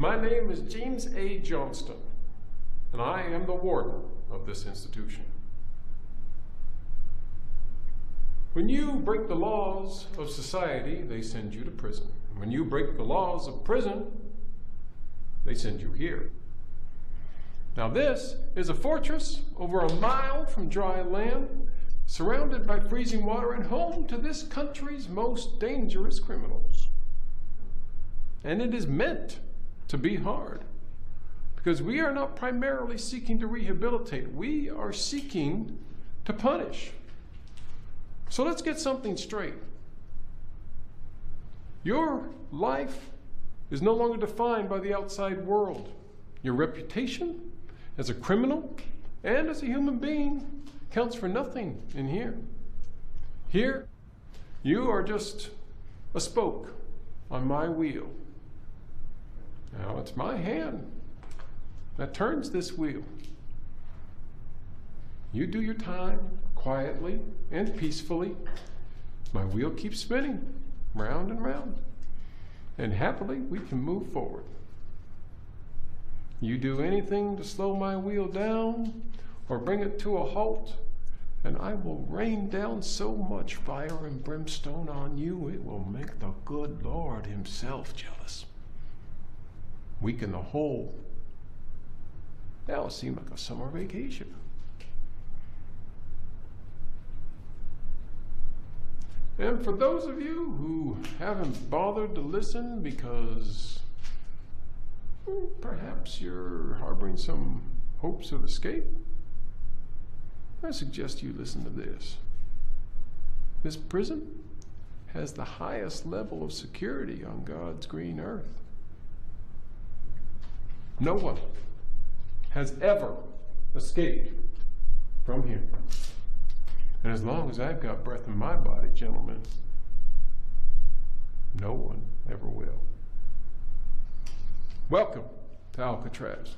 My name is James A. Johnston, and I am the warden of this institution. When you break the laws of society, they send you to prison. When you break the laws of prison, they send you here. Now this is a fortress over a mile from dry land, surrounded by freezing water and home to this country's most dangerous criminals. And it is meant to be hard, because we are not primarily seeking to rehabilitate, we are seeking to punish. So let's get something straight. Your life is no longer defined by the outside world. Your reputation as a criminal and as a human being counts for nothing in here. Here, you are just a spoke on my wheel. Now it's my hand that turns this wheel. You do your time quietly and peacefully. My wheel keeps spinning round and round, and happily we can move forward. You do anything to slow my wheel down or bring it to a halt, and I will rain down so much fire and brimstone on you, it will make the good Lord himself jealous. Weaken the whole. That'll seem like a summer vacation. And for those of you who haven't bothered to listen because perhaps you're harboring some hopes of escape, I suggest you listen to this. This prison has the highest level of security on God's green earth. No one has ever escaped from here. And as long as I've got breath in my body, gentlemen, no one ever will. Welcome to Alcatraz.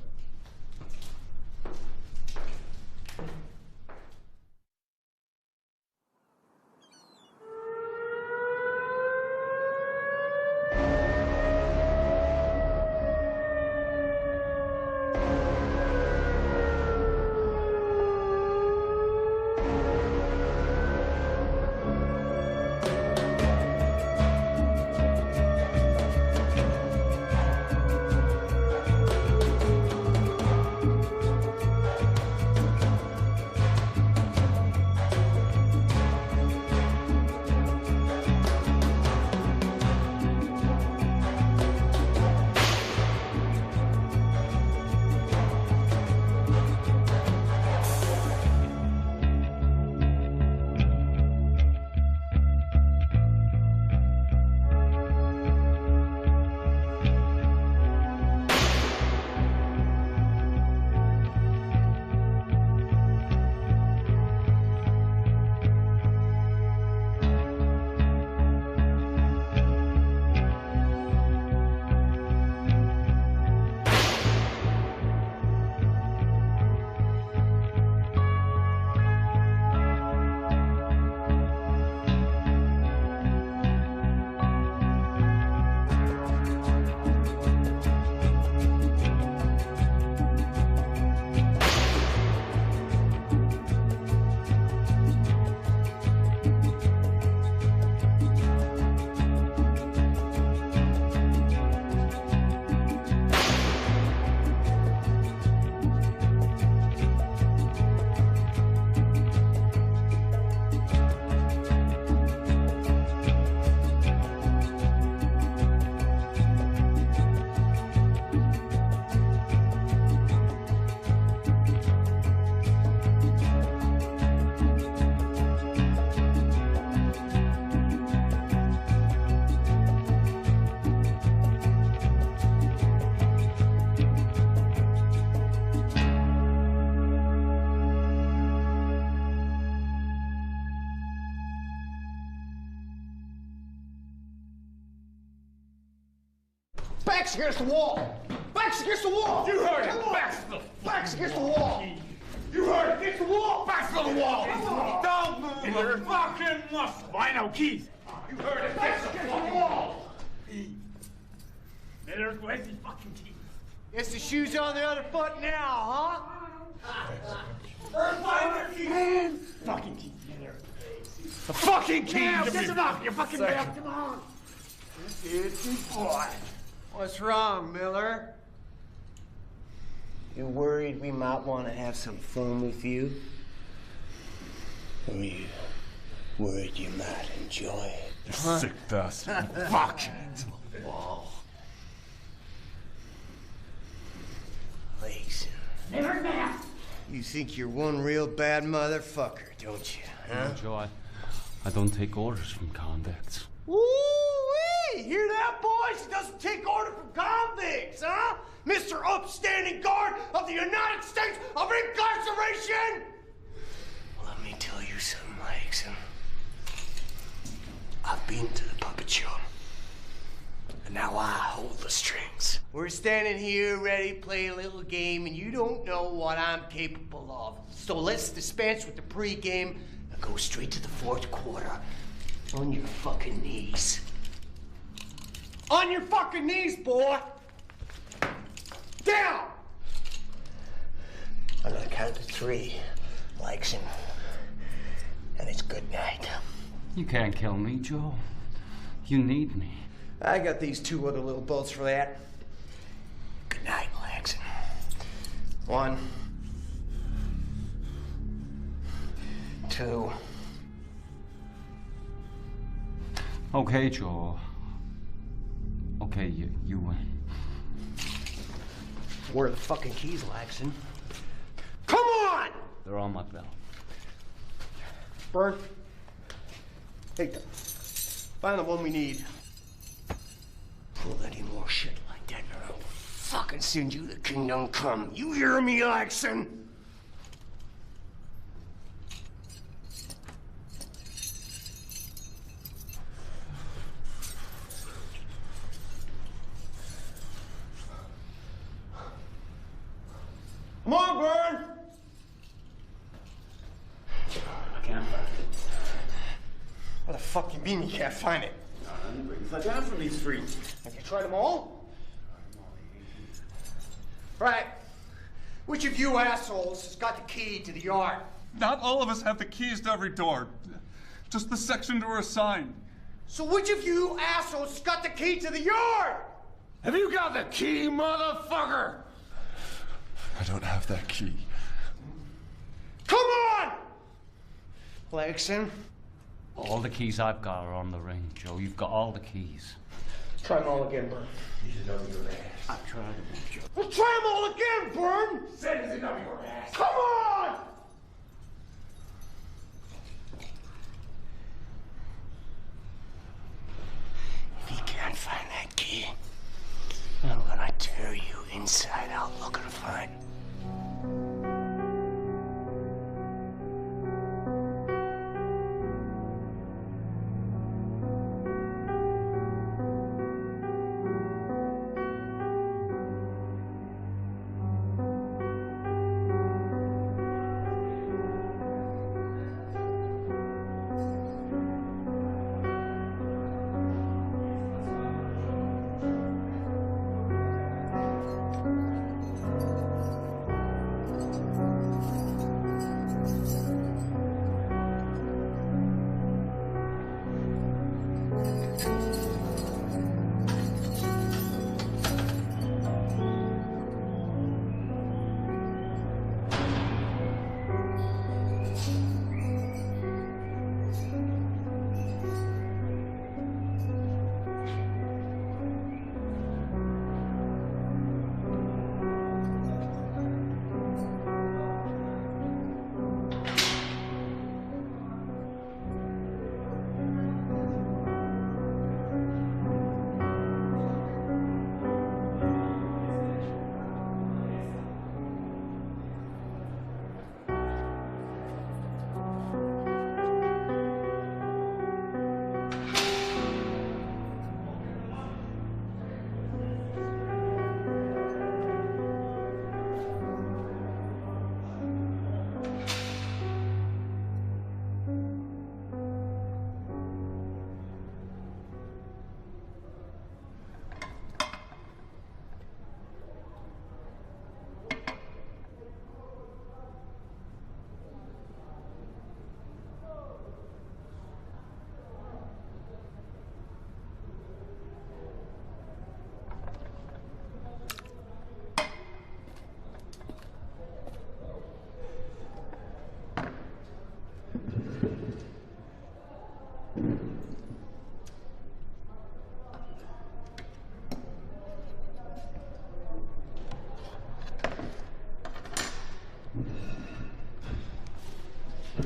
Backs against the wall! Backs against the wall! You heard it! Backs against the wall! You heard it! Against the wall! Backs to the wall! Don't move In your fucking muscle! I know, keys! You heard it! Against the wall! There's where's his fucking keys? Guess the shoe's on the other foot now, huh? Man! Fucking key in their face. The fucking key! Now, Give get me- them off your fucking mouth, come on! It's boy. What's wrong, Miller? You worried we might want to have some fun with you? Or you worried you might enjoy it? You sick bastard. Fuck! Whoa. Listen. Never now! You think you're one real bad motherfucker, don't you? Huh? Joe, I don't take orders from convicts. Woo-wee! Hear that, boys? He doesn't take order from convicts, huh? Mr. Upstanding Guard of the United States of Incarceration! Let me tell you something, Laxon. I've been to the puppet show. And now I hold the strings. We're standing here ready to play a little game, and you don't know what I'm capable of. So let's dispense with the pregame and go straight to the fourth quarter. On your fucking knees. On your fucking knees, boy! Down! I'm gonna count to 3, Laxon. And it's good night. You can't kill me, Joe. You need me. I got these 2 other little bolts for that. Good night, Laxon. 1, 2. Okay, Joe. Okay, you win. Where are the fucking keys, Laxon? Come on! They're on my belt. Burn. Take them. Find the one we need. Pull any more shit like that, or I'll fucking send you to Kingdom Come. You hear me, Laxon? Come on, Burn! I can't find it. What the fuck you mean you can't find it? If I got from these 3. Have you tried them all? Right. Which of you assholes has got the key to the yard? Not all of us have the keys to every door. Just the section we're assigned. So which of you assholes has got the key to the yard? Have you got the key, motherfucker? I don't have that key. Come on! Laxon, All the keys I've got are on the ring, Joe. You've got all the keys. try them all again, Burn. I've tried them, Joe. Well, try them all again, Burn! Send it up your ass. Come on! If you can't find that key, I'm gonna tear you inside out looking for it.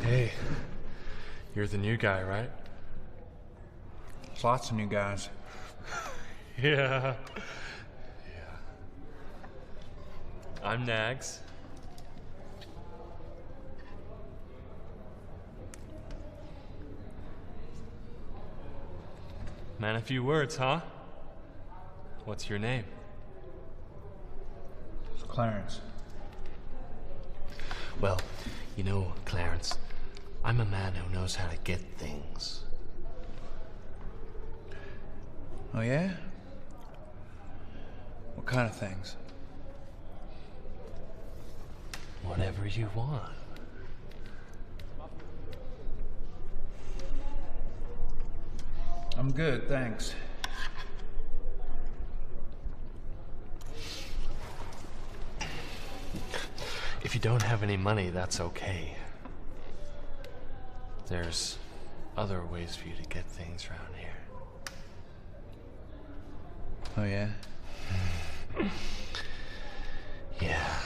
Hey, you're the new guy, right? There's lots of new guys. Yeah. I'm Nags. Man, a few words, huh? What's your name? It's Clarence. Well, you know, Clarence, I'm a man who knows how to get things. Oh, yeah? What kind of things? Whatever you want. I'm good, thanks. If you don't have any money, that's okay. There's other ways for you to get things around here. Oh, yeah? Yeah.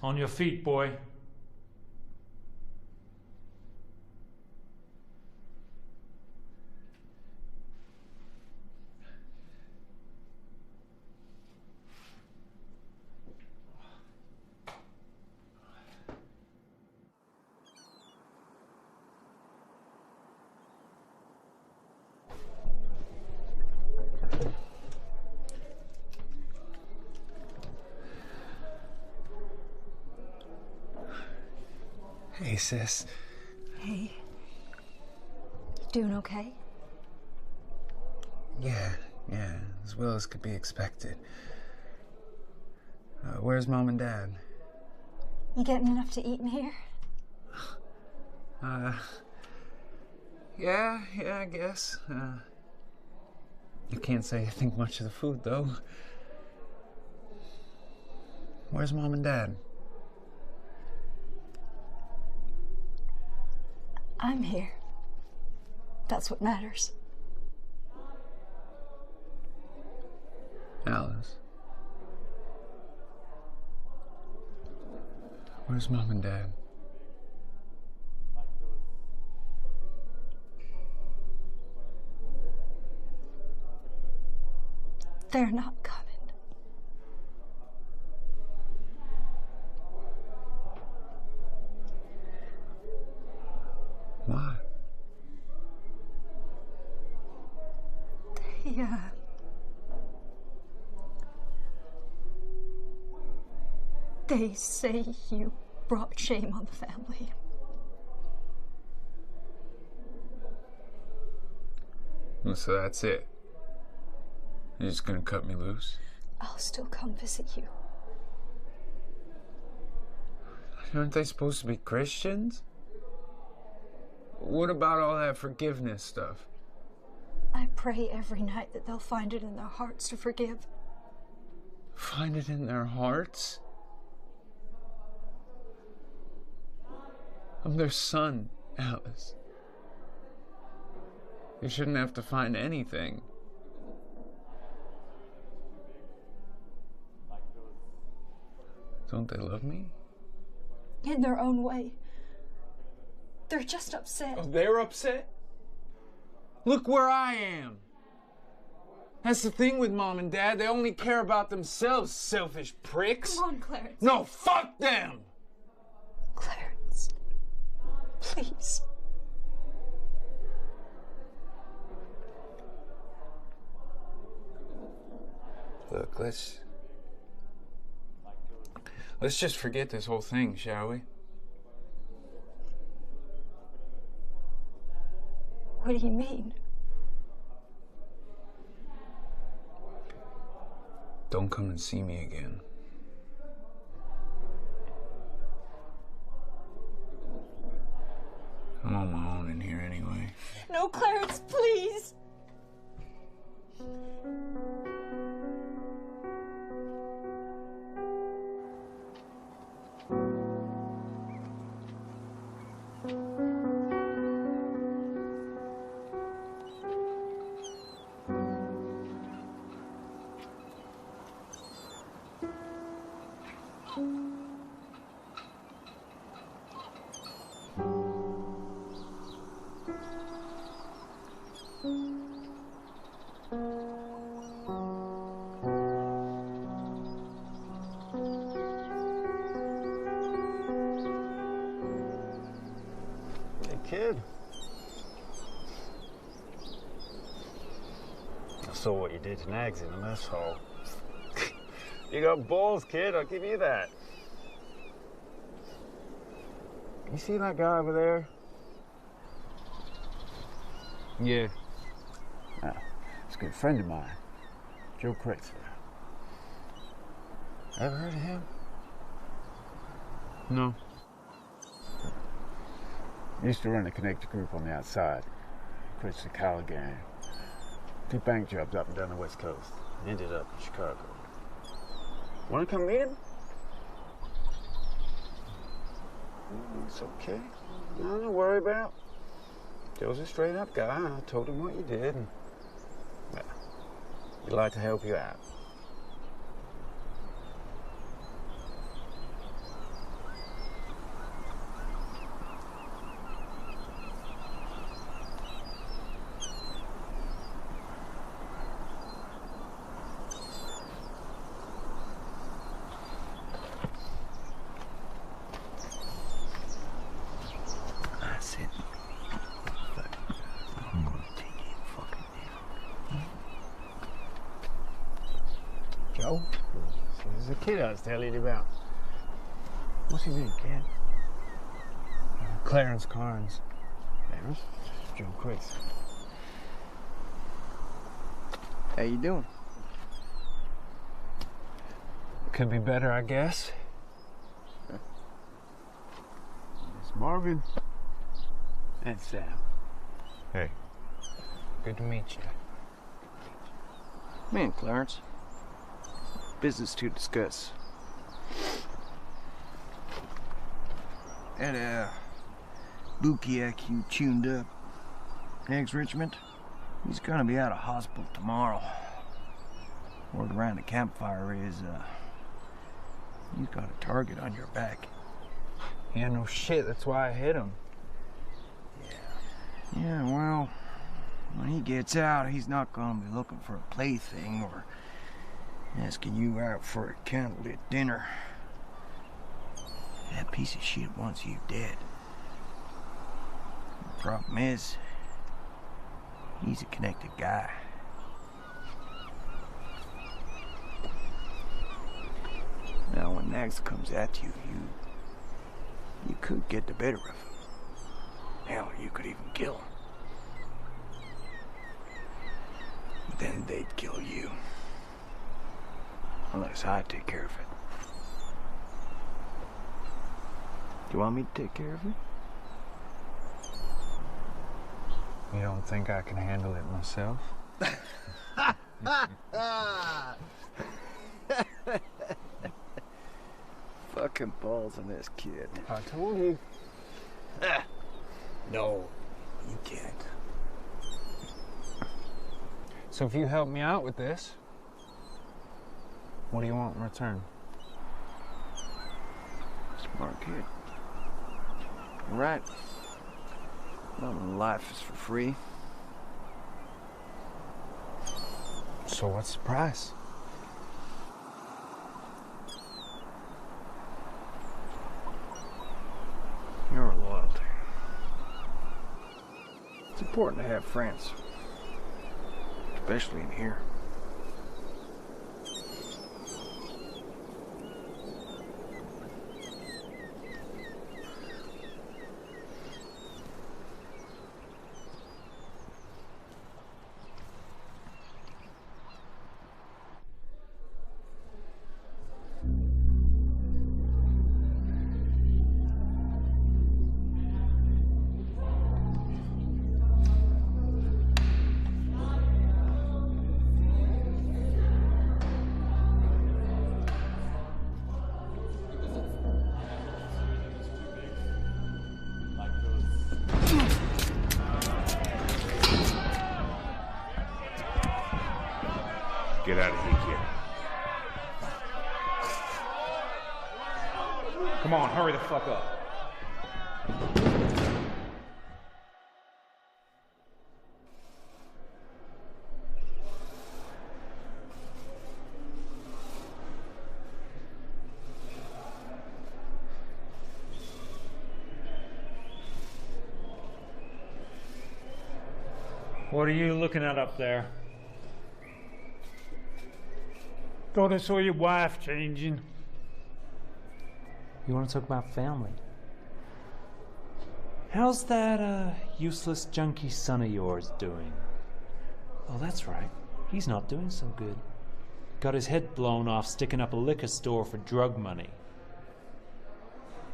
On your feet, boy. Hey, sis. Hey. Doing okay? Yeah, as well as could be expected. Where's Mom and Dad? You getting enough to eat in here? Yeah, I guess. I can't say I think much of the food, though. Where's Mom and Dad? I'm here. That's what matters. Alice. Where's Mom and Dad? They're not coming. Why? They say you brought shame on the family. Well, so that's it. You're just gonna cut me loose? I'll still come visit you. Aren't they supposed to be Christians? What about all that forgiveness stuff? I pray every night that they'll find it in their hearts to forgive. Find it in their hearts? I'm their son. Alice, you shouldn't have to find anything. Don't they love me? In their own way. They're just upset. Oh, they're upset? Look where I am. That's the thing with Mom and Dad. They only care about themselves, selfish pricks. Come on, Clarence. No, fuck them! Clarence. Please. Look, let's just forget this whole thing, shall we? What do you mean? Don't come and see me again. I'm on my own in here anyway. No, Clarence, please. Kid. I saw what you did to Nags in the mess hall. You got balls, kid, I'll give you that. You see that guy over there? Yeah. Ah, he's a good friend of mine, Joe Critzer. Ever heard of him? No. Used to run a connector group on the outside. Critzer Kyle gang. 2 bank jobs up and down the West Coast. Ended up in Chicago. Want to come meet him? It's okay. Nothing to worry about. Joe's a straight-up guy. I told him what you did, and well, he'd like to help you out. Joe? There's a kid I was telling you about. What's his name, kid? Clarence Carnes. Clarence? Joe Critzer. How you doing? Could be better, I guess. It's Marvin. And Sam. Hey. Good to meet you. Man, Clarence. Business to discuss. That, Bukiak you tuned up. Eggs Richmond? He's gonna be out of hospital tomorrow. Word around the campfire is, you've got a target on your back. Yeah, no shit, that's why I hit him. Yeah, well, when he gets out, he's not gonna be looking for a plaything or asking you out for a candlelit dinner. That piece of shit wants you dead. The problem is, he's a connected guy. Now, when Nags comes at you, you could get the better of him. Hell, you could even kill him. But then they'd kill you. Unless I take care of it. Do you want me to take care of it? You don't think I can handle it myself? Fucking balls on this kid. I told you. No, you can't. So if you help me out with this, what do you want in return? Smart kid. You're right. Not when life is for free. So what's the price? Your loyalty. It's important to have friends. Especially in here. Get out of here, kid. Come on, hurry the fuck up. What are you looking at up there? Thought I saw your wife changing. You want to talk about family? How's that useless junkie son of yours doing? Oh, that's right. He's not doing so good. Got his head blown off sticking up a liquor store for drug money.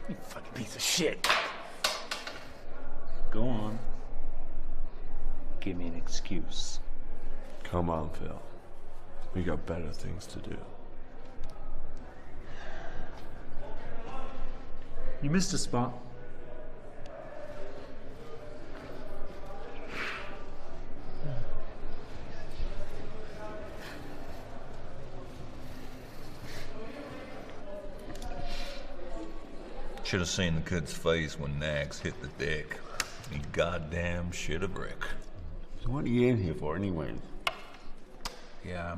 You fucking piece of shit. Go on. Give me an excuse. Come on, Phil. We got better things to do. You missed a spot. Should have seen the kid's face when Nags hit the deck. He goddamn shit a brick. So what are you in here for anyway? Yeah,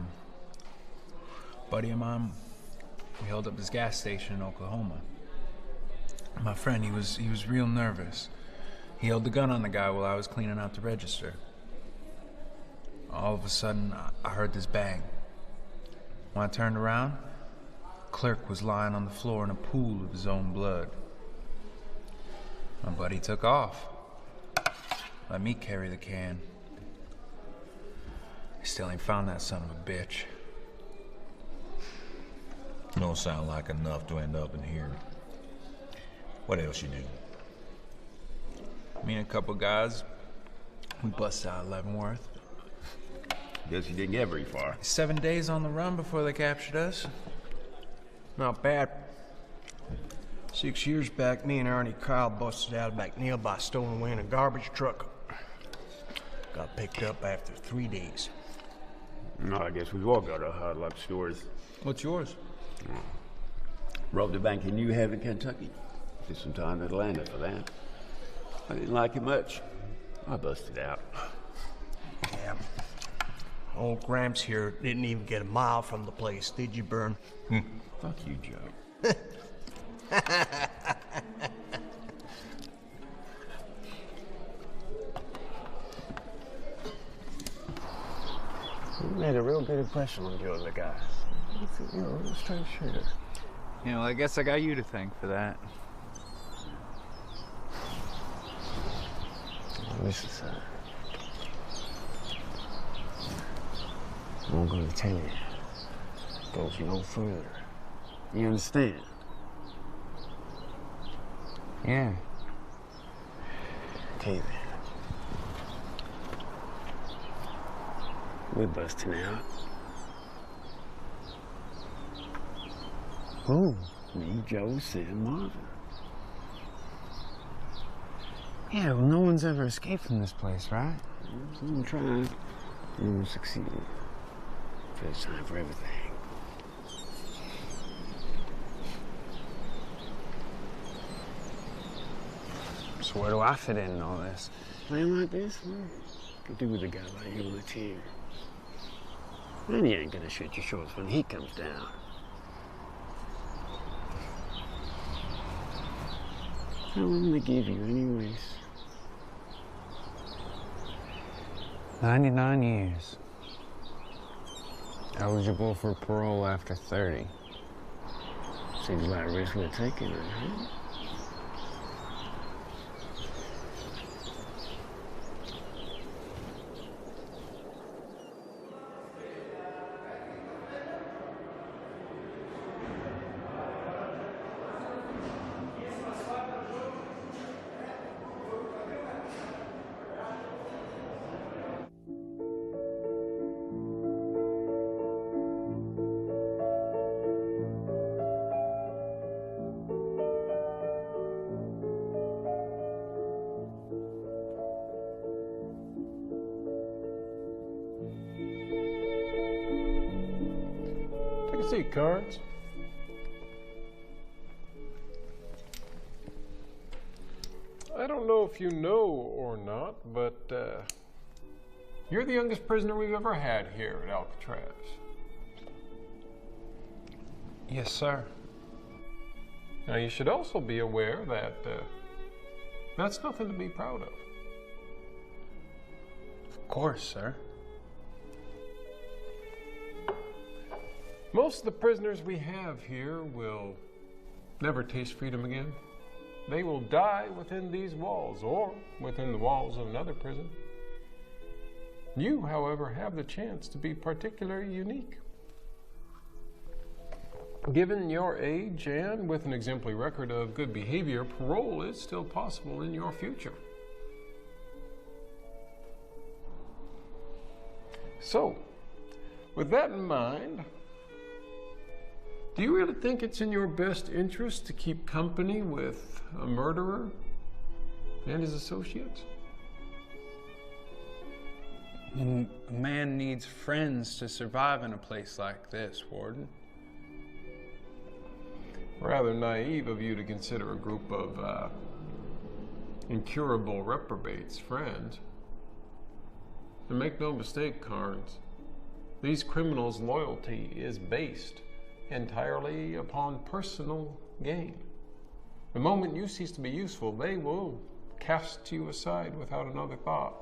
buddy of mine, we held up this gas station in Oklahoma. My friend, he was real nervous. He held the gun on the guy while I was cleaning out the register. All of a sudden, I heard this bang. When I turned around, the clerk was lying on the floor in a pool of his own blood. My buddy took off. Let me carry the can. I still ain't found that son of a bitch. Don't sound like enough to end up in here. What else you do? Me and a couple guys, we busted out of Leavenworth. Guess you didn't get very far. 7 days on the run before they captured us. Not bad. 6 years back, me and Ernie Kyle busted out of McNeil by stolen away in a garbage truck. Got picked up after 3 days. No, I guess we've all got our hard luck stories. What's yours? Robbed a bank in New Haven, Kentucky. Did some time in Atlanta for that. I didn't like it much. I busted out. Yeah. Old Gramps here didn't even get a mile from the place, did you, Bern? Fuck you, Joe. You made a real good impression on Joe, the guy. You're a real straight shooter. You know, I guess I got you to thank for that. Listen, son. I'm going to tell you. Goes no further. You understand? Yeah. Okay, then. We're busting out. Who? Me, Joe, Sam, Marvin. Yeah, well, no one's ever escaped from this place, right? Someone tried. No one succeeded. First time for everything. So where do I fit in all this? Playing like this? Could do with a guy like you on the team. And he ain't gonna shoot your shorts when he comes down. How long they give you, anyways? 99 years. Eligible for parole after 30. Seems like a risk worth taking, huh? See, Cards. I don't know if you know or not, but you're the youngest prisoner we've ever had here at Alcatraz. Yes, sir. Now, you should also be aware that that's nothing to be proud of. Of course, sir. Most of the prisoners we have here will never taste freedom again. They will die within these walls or within the walls of another prison. You, however, have the chance to be particularly unique. Given your age and with an exemplary record of good behavior, parole is still possible in your future. So, with that in mind, do you really think it's in your best interest to keep company with a murderer and his associates? A man needs friends to survive in a place like this, Warden. Rather naive of you to consider a group of incurable reprobates friends. And make no mistake, Carnes, these criminals' loyalty is based entirely upon personal gain. The moment you cease to be useful, they will cast you aside without another thought.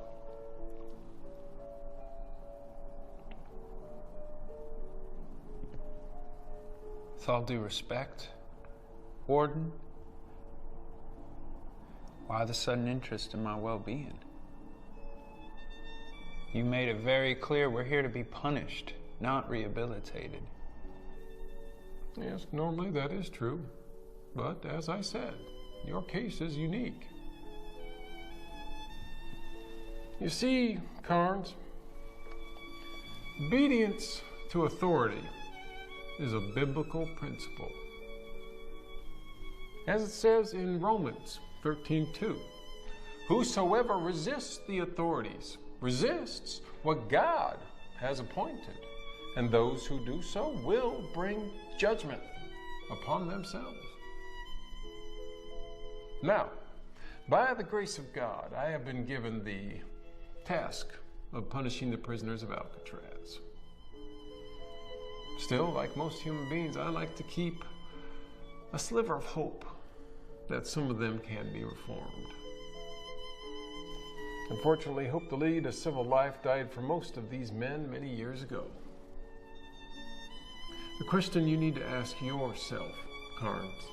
With all due respect, Warden, why the sudden interest in my well-being? You made it very clear we're here to be punished, not rehabilitated. Yes, normally that is true. But as I said, your case is unique. You see, Carnes, obedience to authority is a biblical principle. As it says in Romans 13:2, whosoever resists the authorities resists what God has appointed, and those who do so will bring judgment upon themselves. Now, by the grace of God, I have been given the task of punishing the prisoners of Alcatraz. Still, like most human beings, I like to keep a sliver of hope that some of them can be reformed. Unfortunately, hope to lead a civil life died for most of these men many years ago. The question you need to ask yourself, Carnes,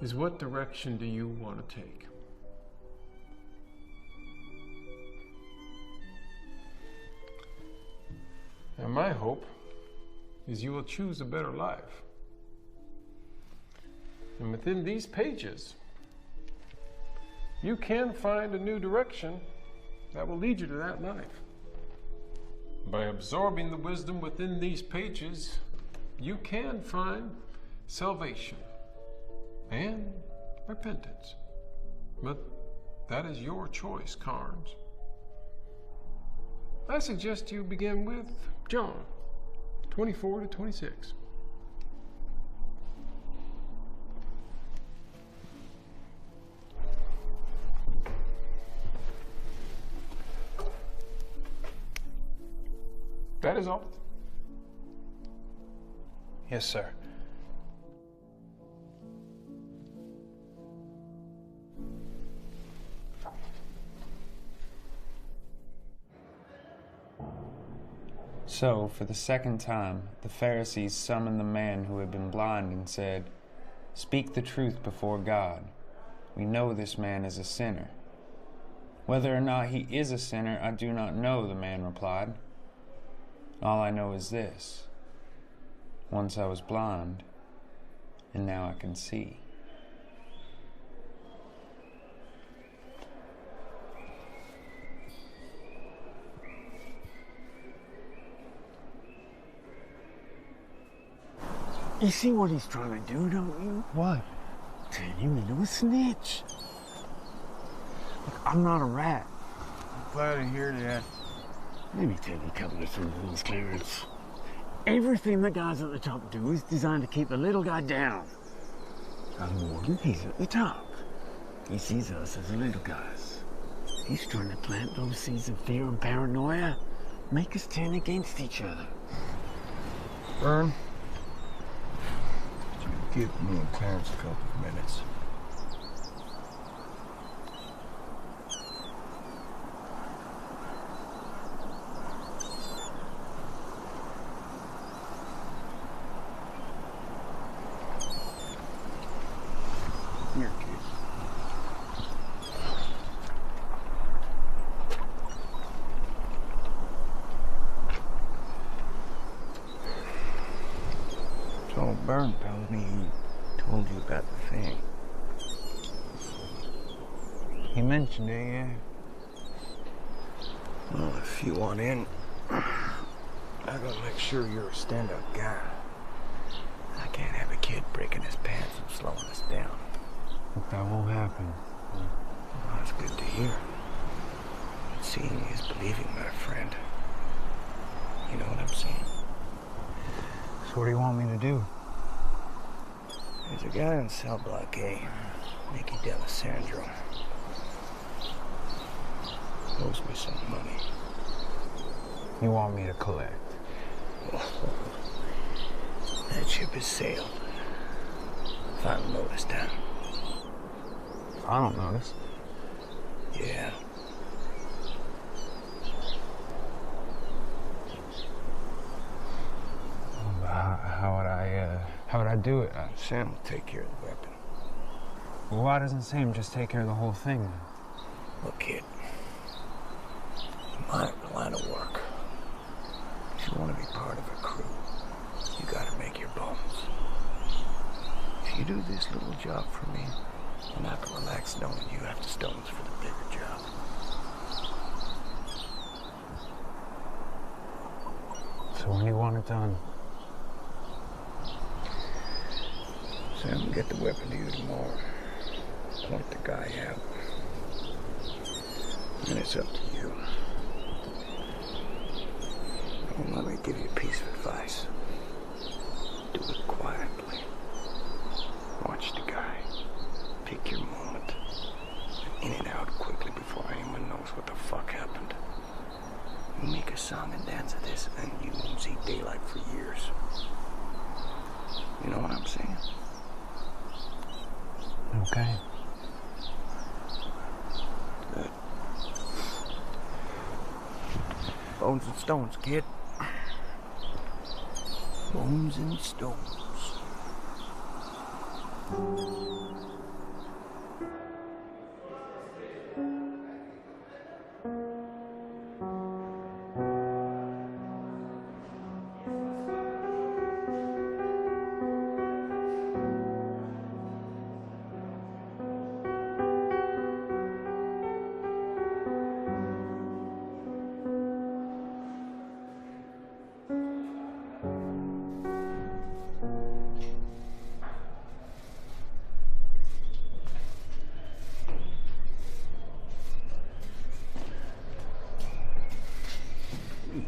is what direction do you want to take? And my hope is you will choose a better life. And within these pages, you can find a new direction that will lead you to that life. By absorbing the wisdom within these pages, you can find salvation and repentance. But That is your choice, Carnes. I suggest you begin with John, 24 to 26. That is all. Yes, sir. So, for the second time, the Pharisees summoned the man who had been blind and said, "Speak the truth before God. We know this man is a sinner." "Whether or not he is a sinner, I do not know," the man replied. "All I know is this. Once I was blind, and now I can see." You see what he's trying to do, don't you? What? Turn him into a snitch. Look, I'm not a rat. I'm glad to hear that. Let me tell you a couple of things, Clarence. Everything the guys at the top do is designed to keep the little guy down. Now, Morgan, he's at the top. He sees us as the little guys. He's trying to plant those seeds of fear and paranoia, make us turn against each other. Vern, could you give me and Clarence a couple of minutes? Here, kid. So Vern told me he told you about the thing. He mentioned it, yeah. Well, if you want in, I gotta make sure you're a stand-up guy. I can't have a kid breaking his pants and slowing us down. But that won't happen. Well, that's good to hear. Seeing is believing, my friend. You know what I'm saying? So what do you want me to do? There's a guy in cell block A, Nicky D'Alessandro. Owes me some money. You want me to collect? That ship has sailed. Final notice down. I don't notice. Yeah. How would I do it? Sam will take care of the weapon. Well, why doesn't Sam just take care of the whole thing? Look, kid. In my line of work, if you want to be part of a crew, you gotta make your bones. If you do this little job for me, then I can relax knowing you have the stones for the bigger job. So when do you want it done? Sam will get the weapon to you tomorrow. Point the guy out. And it's up to you. Now, let me give you a piece of advice. Do it quietly. Watch the guy. Pick your moment. And in and out quickly before anyone knows what the fuck happened. You make a song and dance of this, and you won't see daylight for years. You know what I'm saying? Okay. Good. Bones and stones, kid. Bones and stones.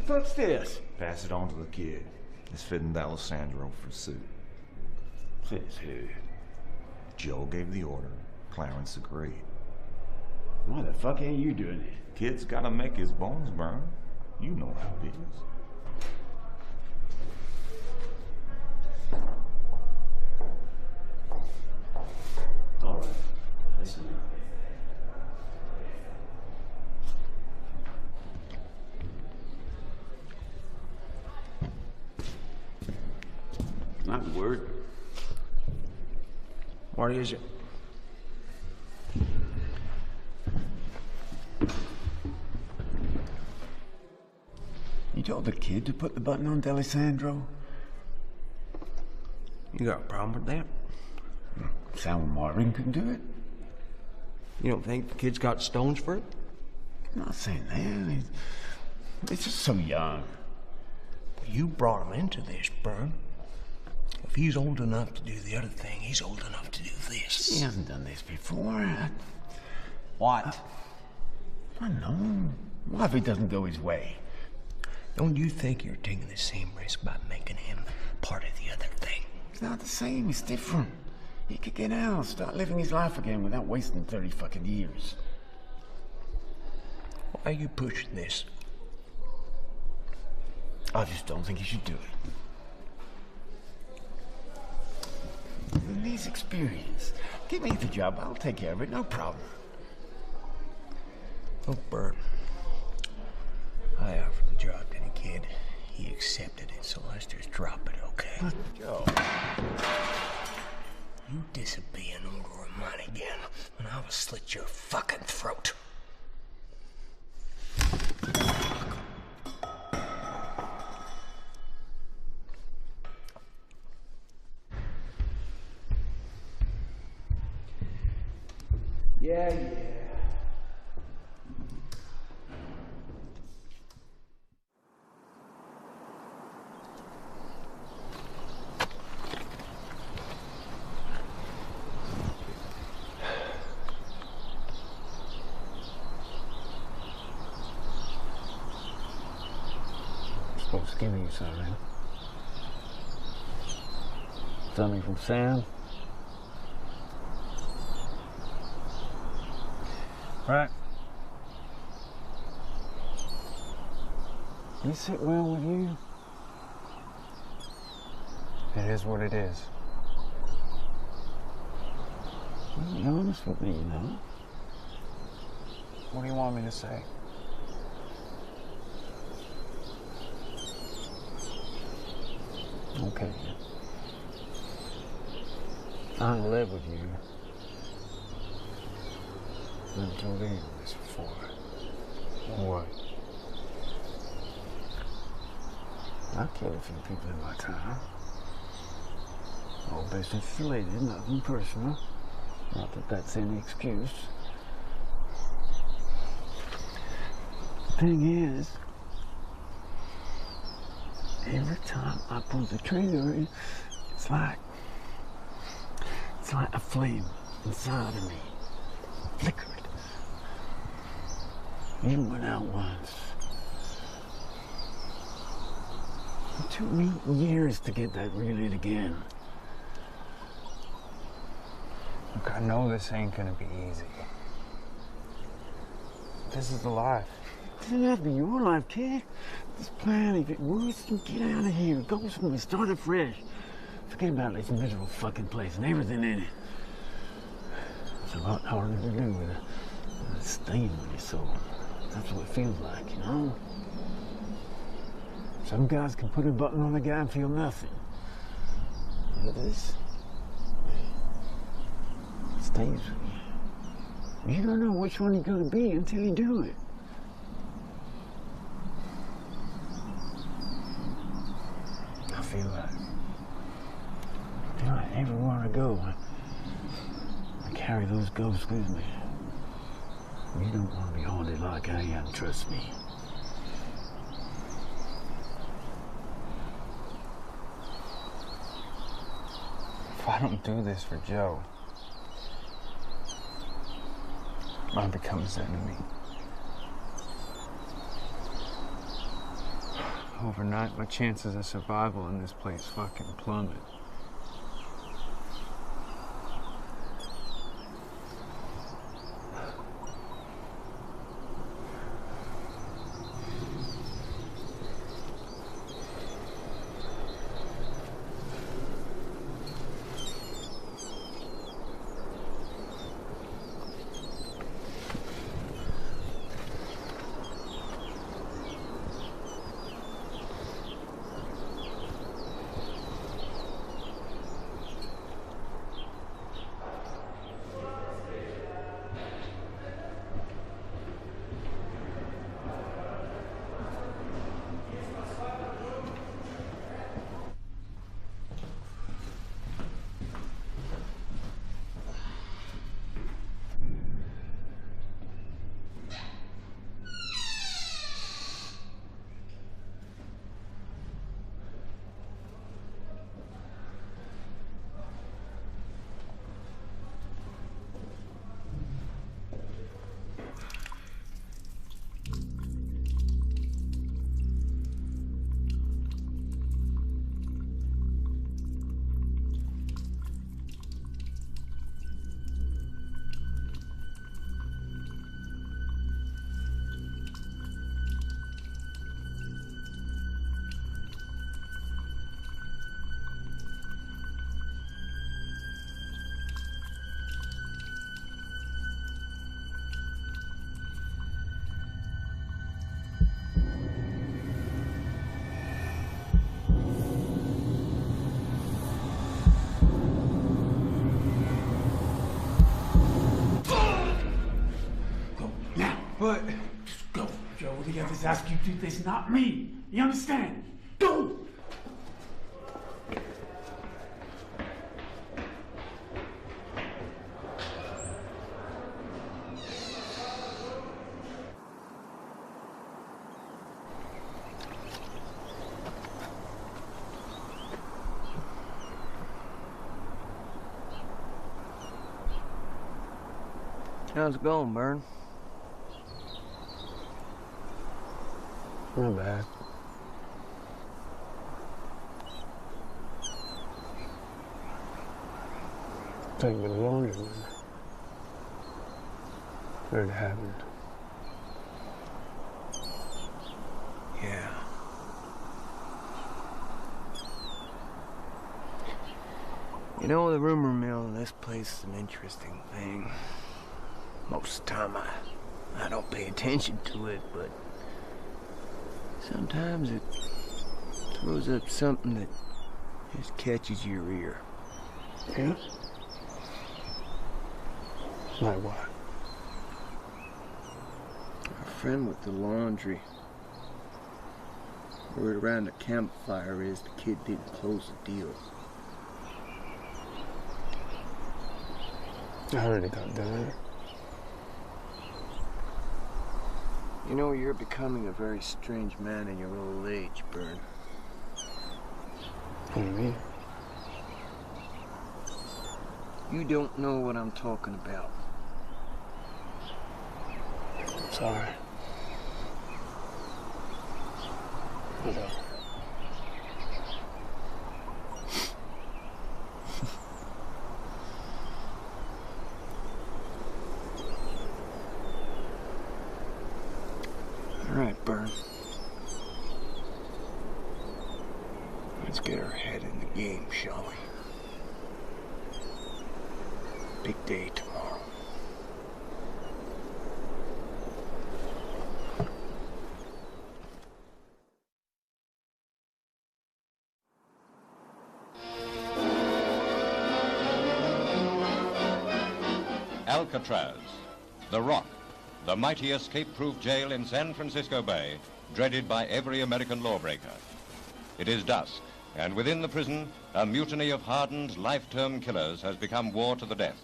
fuck's this? Pass it on to the kid. It's fitting to Alessandro for suit. Says who? Joe gave the order. Clarence agreed. Why the fuck ain't you doing it? Kid's gotta make his bones burn. You know how it is. All right. Listen. Not a word. What is it? You told the kid to put the button on D'Alessandro? You got a problem with that? Sam Marvin couldn't do it. You don't think the kid's got stones for it? I'm not saying that. He's just so young. You brought him into this, Bern. If he's old enough to do the other thing, he's old enough to do this. He hasn't done this before. What? I know. What if he doesn't go his way? Don't you think you're taking the same risk by making him part of the other thing? It's not the same. It's different. He could get out, start living his life again without wasting 30 fucking years. Why are you pushing this? I just don't think he should do it. He needs experience. Give me the job. I'll take care of it. No problem. Look, Bert. I offered the job to the kid. He accepted it, so let's just drop it, okay? But, Joe. You disobey an order of mine again, and I will slit your fucking throat. Yeah. Supposed to give you something. Something from Sam. Right. You sit well with you? It is what it is. Be honest with me, you know. What do you want me to say? Okay. I ain't lived with you. Never told anyone this before. What? I've killed a few people in my time. All business related, nothing personal. Not that that's any excuse. The thing is, every time I pull the trigger, it's like a flame inside of me. Flickered. You went out once. It took me years to get that relit again. Look, I know this ain't gonna be easy. This is the life. It doesn't have to be your life, kid. There's plenty of it worse than get out of here. Go somewhere, start afresh. Forget about this miserable fucking place and everything in it. It's a lot harder to do with a stain on your soul. That's what it feels like, you know? Some guys can put a button on a guy and feel nothing. This stays with you. You don't know which one you're gonna be until you do it. I feel like everywhere I go, I carry those ghosts with me. You don't want to be haunted like I am, trust me. If I don't do this for Joe, I become his enemy. Overnight, my chances of survival in this place fucking plummet. But just go, Joe. The others ask you to do this, not me. You understand? Go! How's it going, Bern? Not bad. Took a bit longer than it happened. Yeah. You know, the rumor mill in this place is an interesting thing. Most of the time I don't pay attention to it, but sometimes it throws up something that just catches your ear. Yeah? Like what? Our friend with the laundry. Word around the campfire is the kid didn't close the deal. I heard it got done. You know, you're becoming a very strange man in your old age, Bern. What do you mean? You don't know what I'm talking about. I'm sorry. Whatever. All right, Bern. Let's get our head in the game, shall we? Big day tomorrow. Alcatraz, the Rock, the mighty escape-proof jail in San Francisco Bay, dreaded by every American lawbreaker. It is dusk, and within the prison, a mutiny of hardened, life-term killers has become war to the death.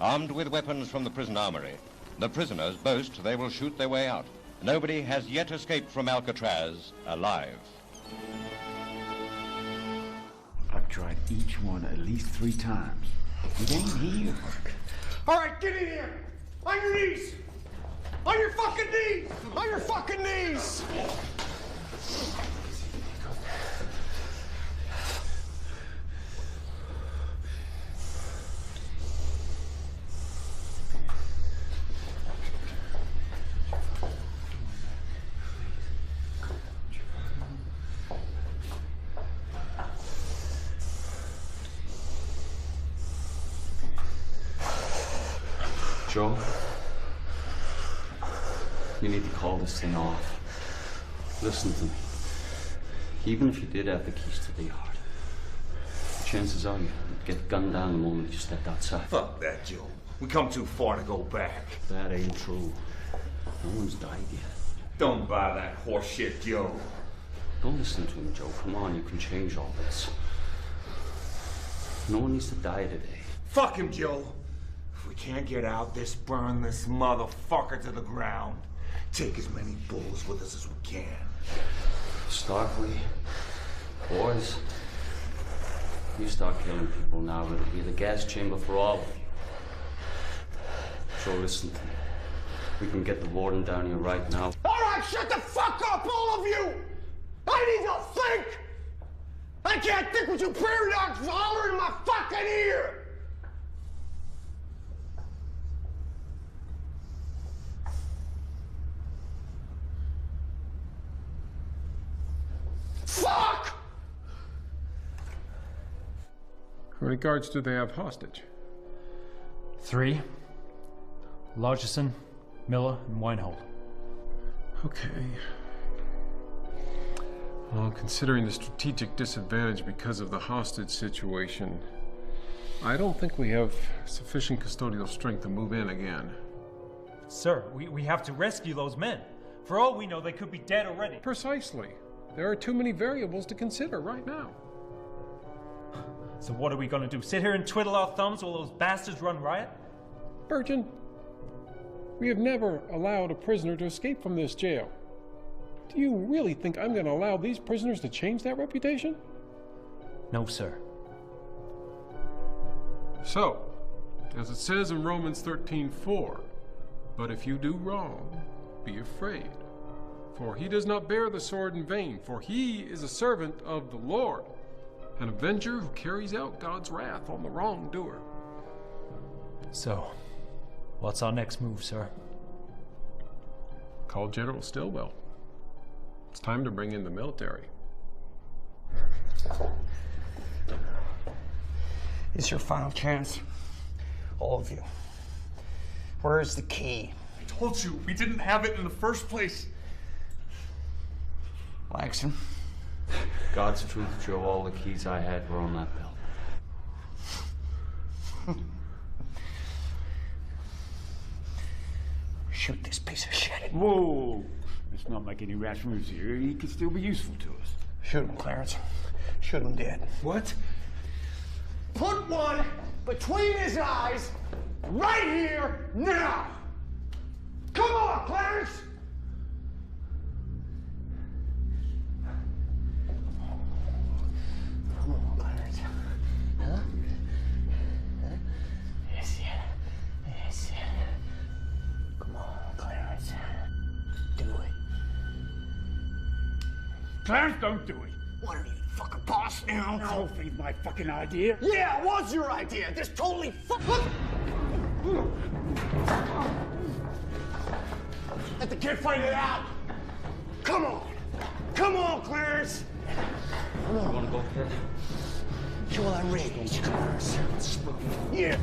Armed with weapons from the prison armory, the prisoners boast they will shoot their way out. Nobody has yet escaped from Alcatraz alive. I've tried each one at least 3 times. It ain't here. All right, get in here! On your knees! On your fucking knees! On your fucking knees! Joe, you need to call this thing off. Listen to me. Even if you did have the keys to the yard, chances are you'd get gunned down the moment you stepped outside. Fuck that, Joe. We come too far to go back. That ain't true. No one's died yet. Don't buy that horse shit, Joe. Don't listen to him, Joe. Come on, you can change all this. No one needs to die today. Fuck him, Joe. If we can't get out, just burn this motherfucker to the ground. Take as many bulls with us as we can. Starfleet, boys, you start killing people now, it'll be the gas chamber for all of you. So listen to me. We can get the warden down here right now. All right, shut the fuck up, all of you! I need to think! I can't think with you prairie dogs hollering in my fucking ear! Fuck! How many guards do they have hostage? 3. Lodgeson, Miller, and Weinhold. Okay. Well, considering the strategic disadvantage because of the hostage situation, I don't think we have sufficient custodial strength to move in again. Sir, we have to rescue those men. For all we know, they could be dead already. Precisely. There are too many variables to consider right now. So what are we gonna do? Sit here and twiddle our thumbs while those bastards run riot? Burgeon, we have never allowed a prisoner to escape from this jail. Do you really think I'm going to allow these prisoners to change that reputation? No, sir. So, as it says in Romans 13:4, but if you do wrong, be afraid. For he does not bear the sword in vain, for he is a servant of the Lord, an avenger who carries out God's wrath on the wrongdoer. So, what's our next move, sir? Call General Stillwell. It's time to bring in the military. It's your final chance. All of you. Where's the key? I told you, we didn't have it in the first place. Laxton. God's truth, Joe, all the keys I had were on that belt. Shoot this piece of shit. Whoa! Let's not make any rash moves here. He could still be useful to us. Shoot him, Clarence. Shoot him dead. What? Put one between his eyes right here now! Come on, Clarence! Come on, Clarence. Huh? Huh? Yes, yeah. Yes, yeah. Come on, Clarence. Do it. Clarence, don't do it. What are you, fucking boss now? No, think my fucking idea. Yeah, it was your idea. This totally Let the kid fight it out. Come on. Come on, Clarence. You want to go first? Show that rage, Clarence. Yeah.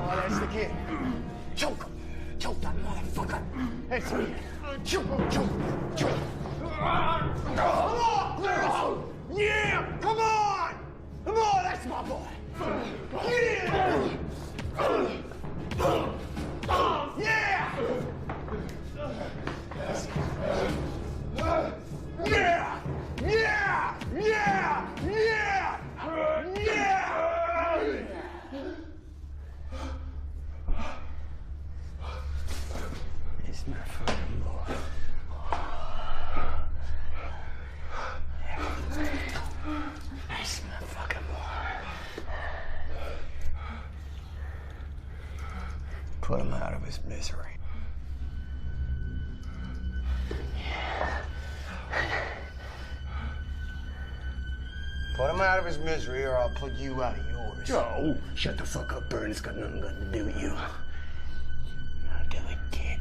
Oh, that's the kid. Choke him. Choke that motherfucker. That's me. Choke, choke, choke. Come on, Clarence. Yeah, come on. Come on, that's my boy. Yeah. Yeah. Yeah. Yeah. Yeah. Yeah. Yeah. It's my fucking boy. It's my fucking boy. Put him out of his misery. Put him out of his misery, or I'll put you out of yours. Joe! Shut the fuck up, Burn. It's got nothing to do with you. I'll do it, kid.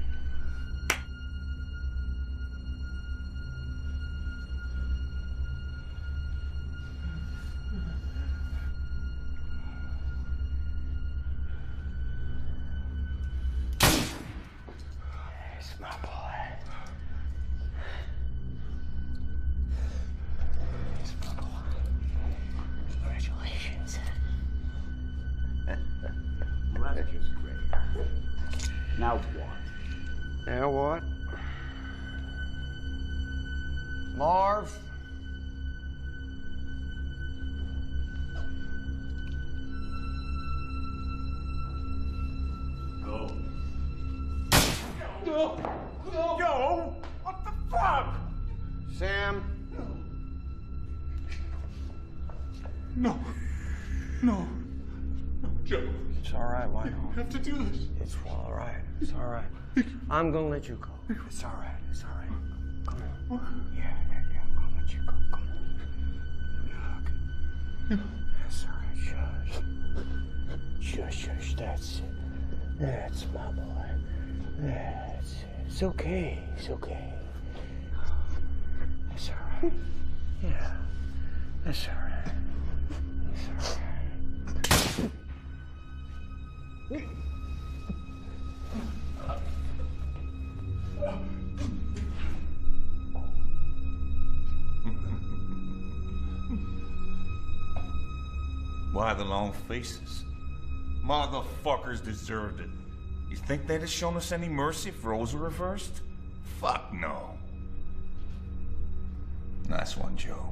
Now what? Now what? Marv? Go. No! No! Yo! What the fuck? Sam? No. No. Joe. It's all right, why You not? have to do this. It's all right. It's all right. I'm gonna let you go. It's all right. It's all right. Come on. Yeah. I'm gonna let you go. Come on. That's all right. Shush. That's it. That's my boy. That's it. It's okay. It's okay. That's all right. Yeah. That's all right. That's all right. Why the long faces? Motherfuckers deserved it. You think they'd have shown us any mercy if roles were reversed? Fuck no. Nice one, Joe.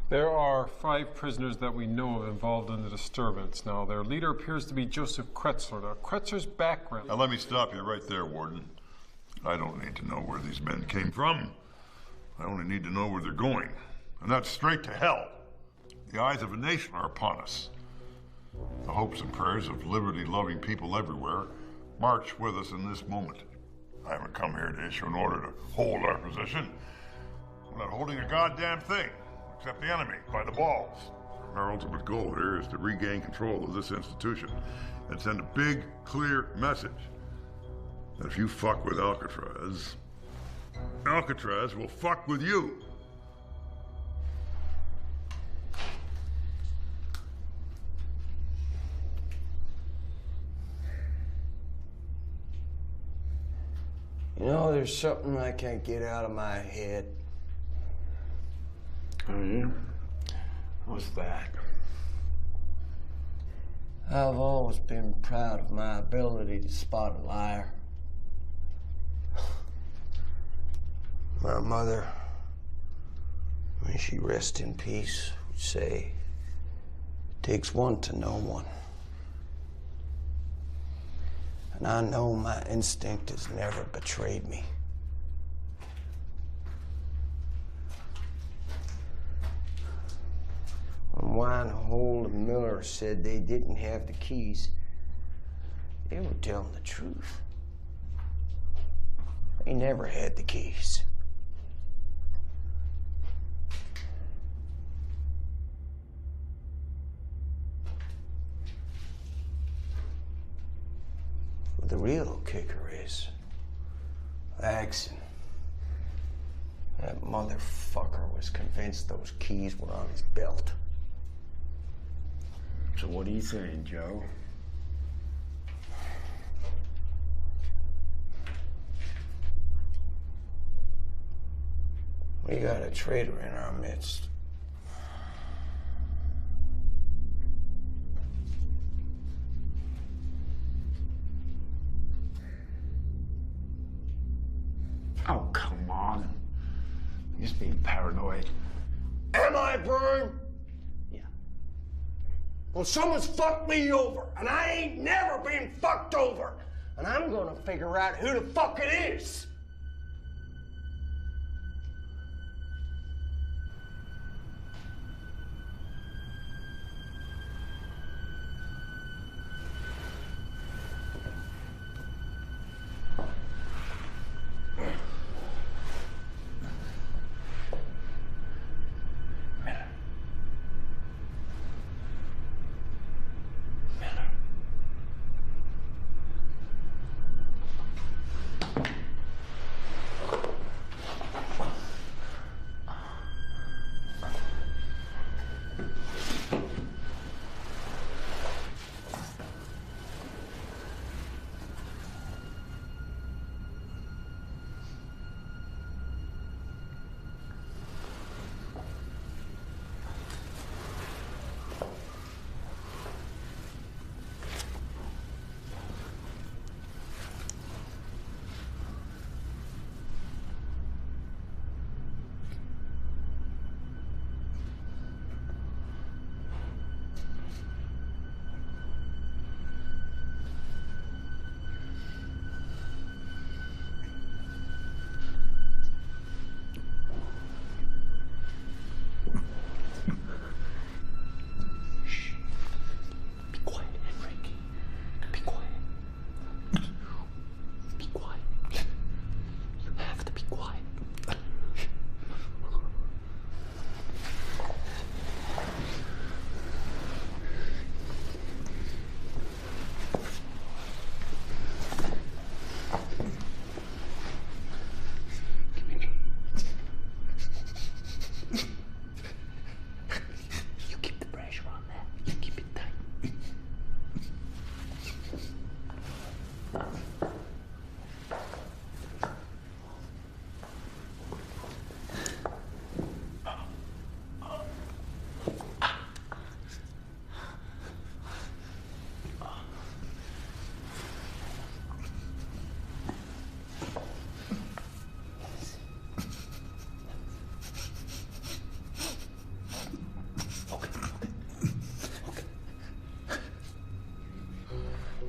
There are 5 prisoners that we know of involved in the disturbance. Now, their leader appears to be Joseph Kretzler. Now, Kretzler's background... Now, let me stop you right there, Warden. I don't need to know where these men came from. I only need to know where they're going. And that's straight to hell. The eyes of a nation are upon us. The hopes and prayers of liberty-loving people everywhere march with us in this moment. I haven't come here to issue an order to hold our position. We're not holding a goddamn thing, except the enemy, by the balls. Our ultimate goal here is to regain control of this institution and send a big, clear message that if you fuck with Alcatraz, Alcatraz will fuck with you. You know, there's something I can't get out of my head. Oh, yeah? What's that? I've always been proud of my ability to spot a liar. My mother, may she rest in peace, would say, it takes one to know one. And I know my instinct has never betrayed me. When Winehold and Miller said they didn't have the keys, they were telling the truth. They never had the keys. But the real kicker is, Axon. That motherfucker was convinced those keys were on his belt. So what are you saying, Joe? We got a traitor in our midst. Oh, come on. You're just being paranoid. Am I, Vern? Yeah. Well, someone's fucked me over, and I ain't never been fucked over. And I'm gonna figure out who the fuck it is.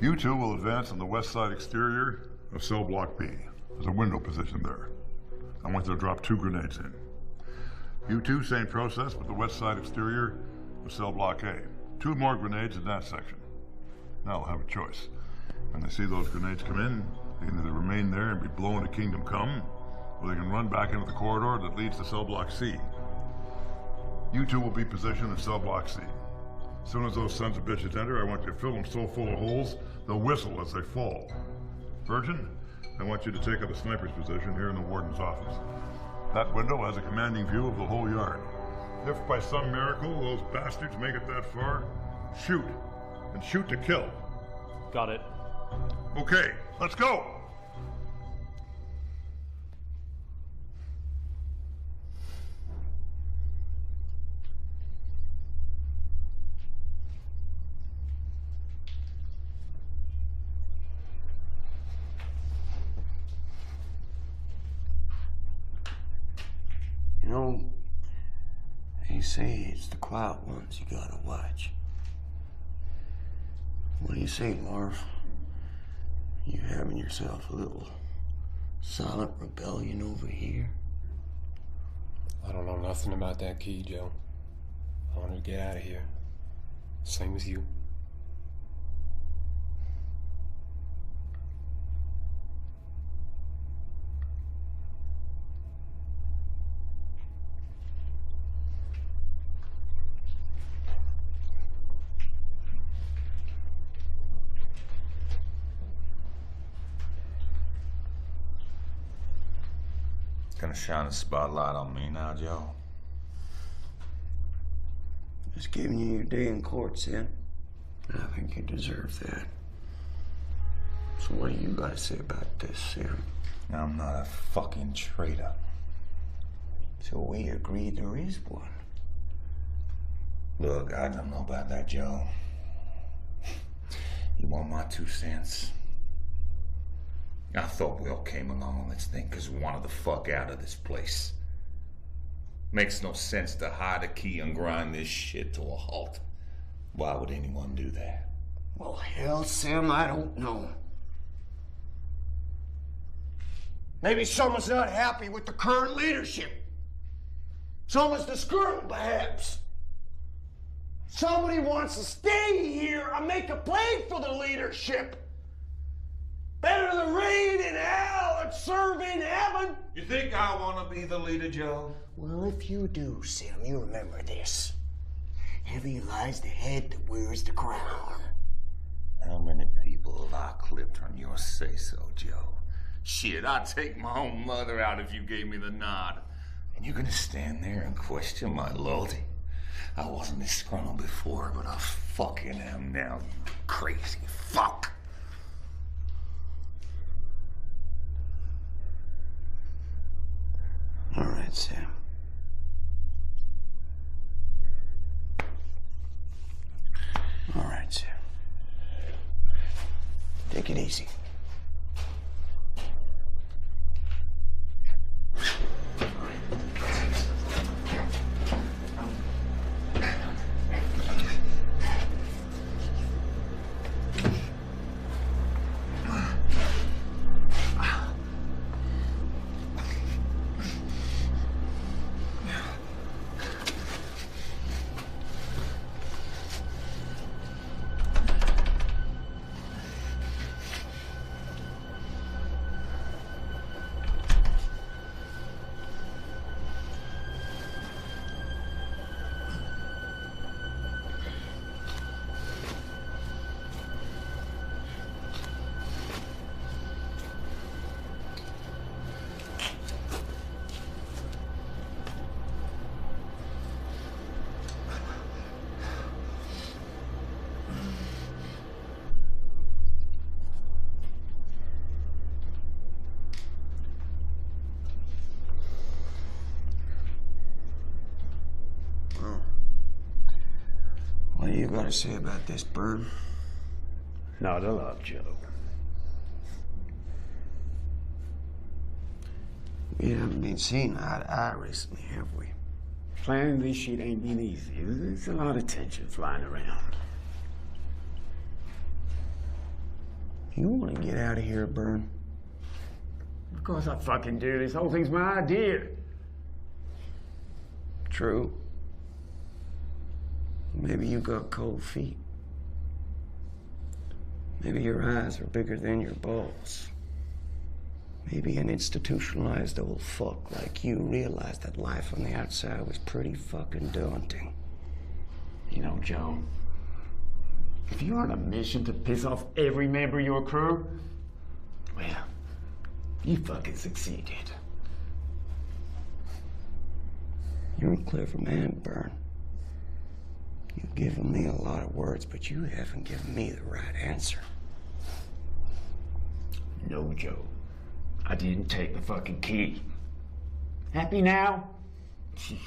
You two will advance on the west side exterior of cell block B. There's a window position there. I want you to drop 2 grenades in. You two, same process, but the west side exterior of cell block A. 2 more grenades in that section. Now they'll have a choice. When they see those grenades come in, they can either remain there and be blown to Kingdom Come, or they can run back into the corridor that leads to cell block C. You two will be positioned in cell block C. As soon as those sons of bitches enter, I want you to fill them so full of holes, they'll whistle as they fall. Virgin, I want you to take up a sniper's position here in the warden's office. That window has a commanding view of the whole yard. If by some miracle those bastards make it that far, shoot. And shoot to kill. Got it. Okay, let's go! You know, they say it's the quiet ones you gotta watch. What do you say, Marv? You having yourself a little silent rebellion over here? I don't know nothing about that key, Joe. I wanted to get out of here. Same as you. Gonna shine a spotlight on me now, Joe? Just giving you your day in court, Sam. I think you deserve that. So what do you got to say about this, Sam? I'm not a fucking traitor. So we agree there is one. Look, I don't know about that, Joe. You want my 2 cents? I thought we all came along on this thing because we wanted the fuck out of this place. Makes no sense to hide a key and grind this shit to a halt. Why would anyone do that? Well, hell, Sam, I don't know. Maybe someone's not happy with the current leadership. Someone's disgruntled, perhaps. Somebody wants to stay here and make a play for the leadership. Better than rain in hell and serve in heaven. You think I want to be the leader, Joe? Well, if you do, Sam, you remember this. Heavy lies the head that wears the crown. How many people have I clipped on your say-so, Joe? Shit, I'd take my own mother out if you gave me the nod. And you're gonna stand there and question my loyalty? I wasn't disgruntled before, but I fucking am now, you crazy fuck. All right, Sam. All right, Sam. Take it easy. What do you got to say about this, Bird? Not a lot, Joe. We haven't been seen eye to eye recently, have we? Planning this shit ain't been easy. There's a lot of tension flying around. You want to get out of here, Byrne? Of course I fucking do. This whole thing's my idea. True. Maybe you got cold feet. Maybe your eyes are bigger than your balls. Maybe an institutionalized old fuck like you realized that life on the outside was pretty fucking daunting. You know, Joe, if you're on a mission to piss off every member of your crew, well, you fucking succeeded. You're a clever man, Byrne. You've given me a lot of words, but you haven't given me the right answer. No, Joe. I didn't take the fucking key. Happy now? Jeez.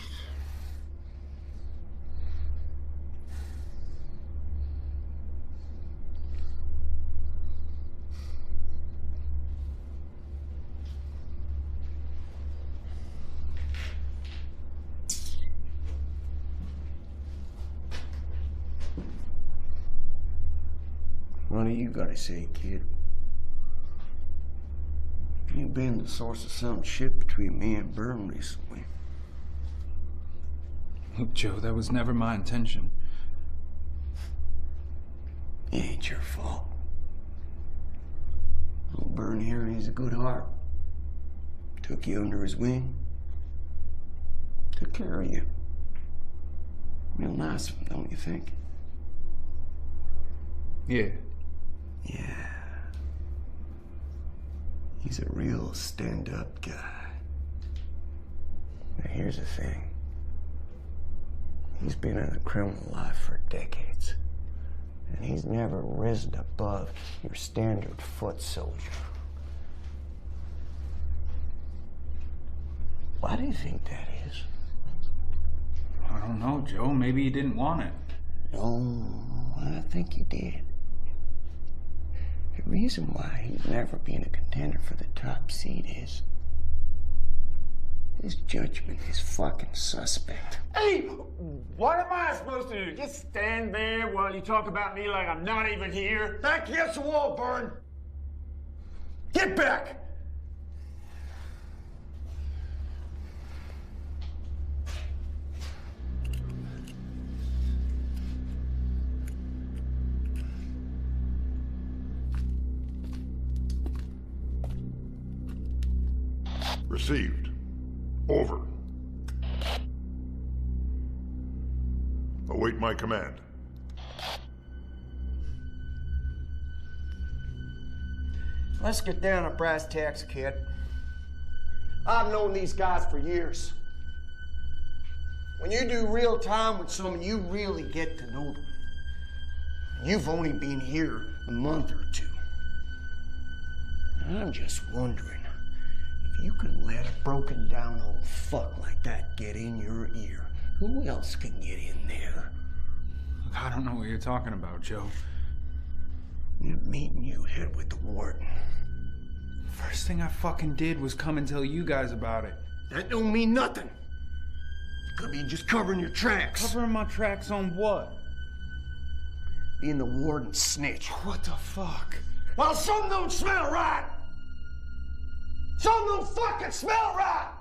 What do you gotta say, kid? You've been the source of some shit between me and Byrne recently. Look, Joe, that was never my intention. It ain't your fault. Old Byrne here, he's a good heart. Took you under his wing. Took care of you. Real nice of him, don't you think? Yeah. Yeah. He's a real stand-up guy. Now here's the thing. He's been in a criminal life for decades. And he's never risen above your standard foot soldier. Why do you think that is? I don't know, Joe. Maybe he didn't want it. No, I think he did. The reason why he's never been a contender for the top seed is his judgment is fucking suspect. Hey, what am I supposed to do? Just stand there while you talk about me like I'm not even here? Back against the wall, Byrne. Get back! Received. Over. Await my command. Let's get down to brass tacks, kid. I've known these guys for years. When you do real time with someone, you really get to know them. You've only been here a month or two. I'm just wondering, if you could let a broken down old fuck like that get in your ear, who else can get in there? Look, I don't know what you're talking about, Joe. That meeting you had with the warden. First thing I fucking did was come and tell you guys about it. That don't mean nothing. Could be just covering your tracks. Covering my tracks on what? Being the warden's snitch. What the fuck? Well, some don't smell right. Some don't fucking smell right.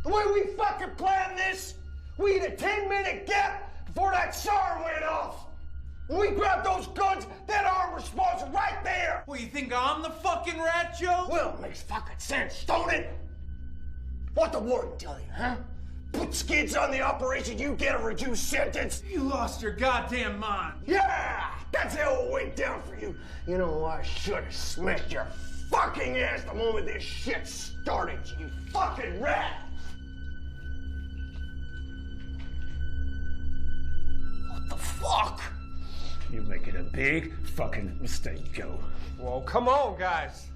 The way we fucking planned this, we had a 10-minute gap before that siren went off. When we grabbed those guns, that arm response was right there. Well, you think I'm the fucking rat, Joe? Well, it makes fucking sense, don't it? What the warden tell you, huh? Put skids on the operation, you get a reduced sentence. You lost your goddamn mind. Yeah, that's how it went down for you. You know, I should have smashed your fucking ass the moment this shit started, you fucking rat. What the fuck? You're making a big fucking mistake, Joe. Well, come on, guys.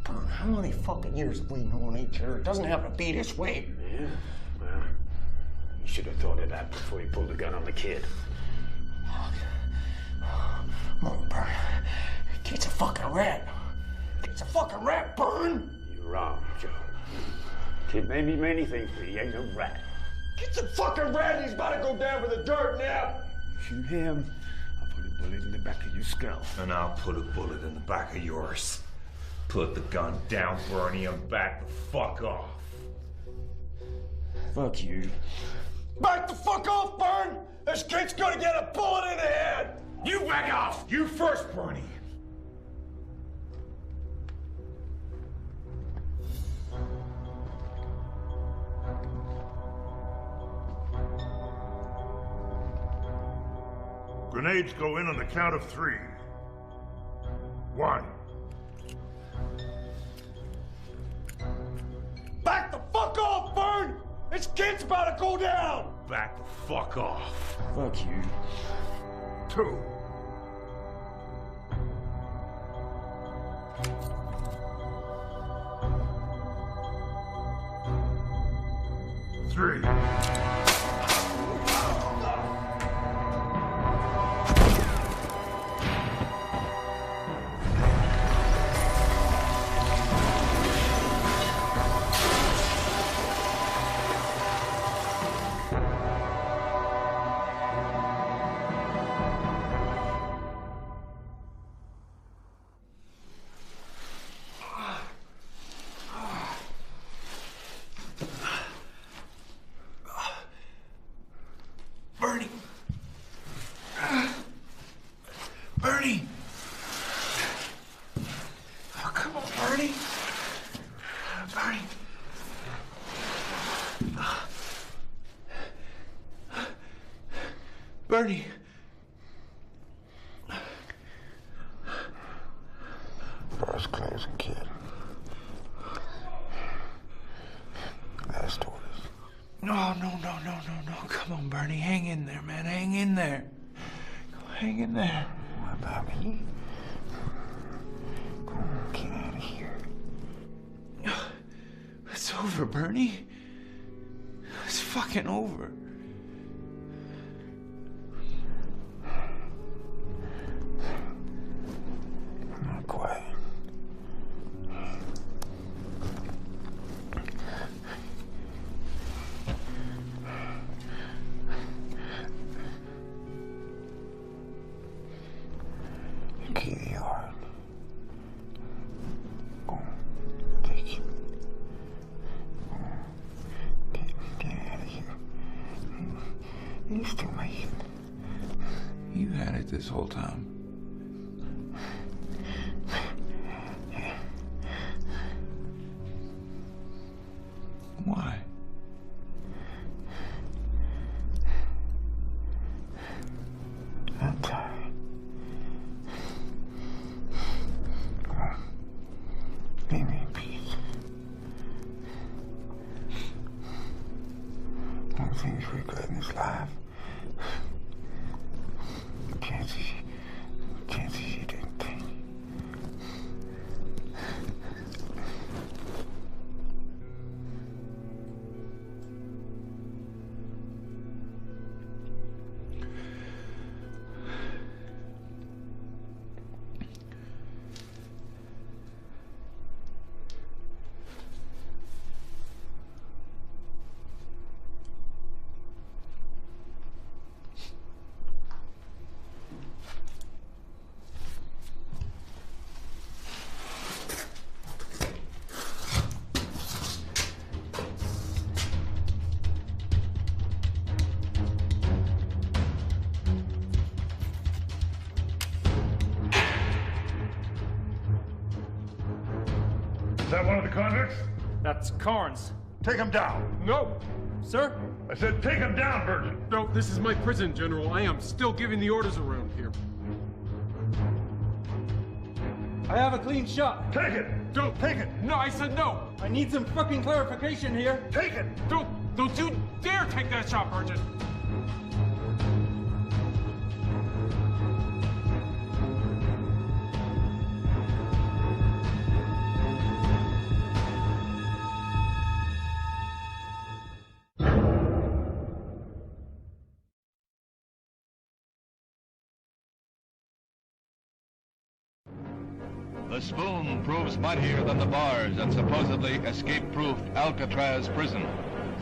Byrne, how many fucking years have we known each other? It doesn't have to be this way. Yeah, well, you should have thought of that before you pulled the gun on the kid. Come on, Byrne. Kid's a fucking rat. Kid's a fucking rat, Byrne. You're wrong, Joe. Kid may be many things, but he ain't no rat. Kid's a fucking rat. He's about to go down for the dirt now. Shoot him. I'll put a bullet in the back of your skull. And I'll put a bullet in the back of yours. Put the gun down, Bernie, and back the fuck off. Fuck you. Back the fuck off, Bern! This kid's gonna get a bullet in the head! You back off! You first, Bernie! Grenades go in on the count of 3. 1. Back the fuck off, Bern! This kid's about to go down! Back the fuck off. Fuck you. 2. 3. Bernie! Bernie! Oh, come on, Bernie! Bernie! Bernie! Door's closing, kid. Last orders. No. Come on, Bernie. Hang in there, man. Hang in there. Hang in there. What about me? Come on, get out of here. It's over, Bernie. It's fucking over. Not quite. Key to the yard. Go. Take it. Get out of here. You still make it. You had it this whole time. Why? I'm tired. Come on. Leave me in peace. One thing you regret in this life. Chances you didn't take. Is that one of the convicts? That's Carnes. Take him down. No, sir. I said take him down, Virgin. No, this is my prison, General. I am still giving the orders around here. I have a clean shot. Take it. Don't take it. No, I said no. I need some fucking clarification here. Take it. Don't you dare take that shot, Virgin. The spoon proves mightier than the bars at supposedly escape-proof Alcatraz prison.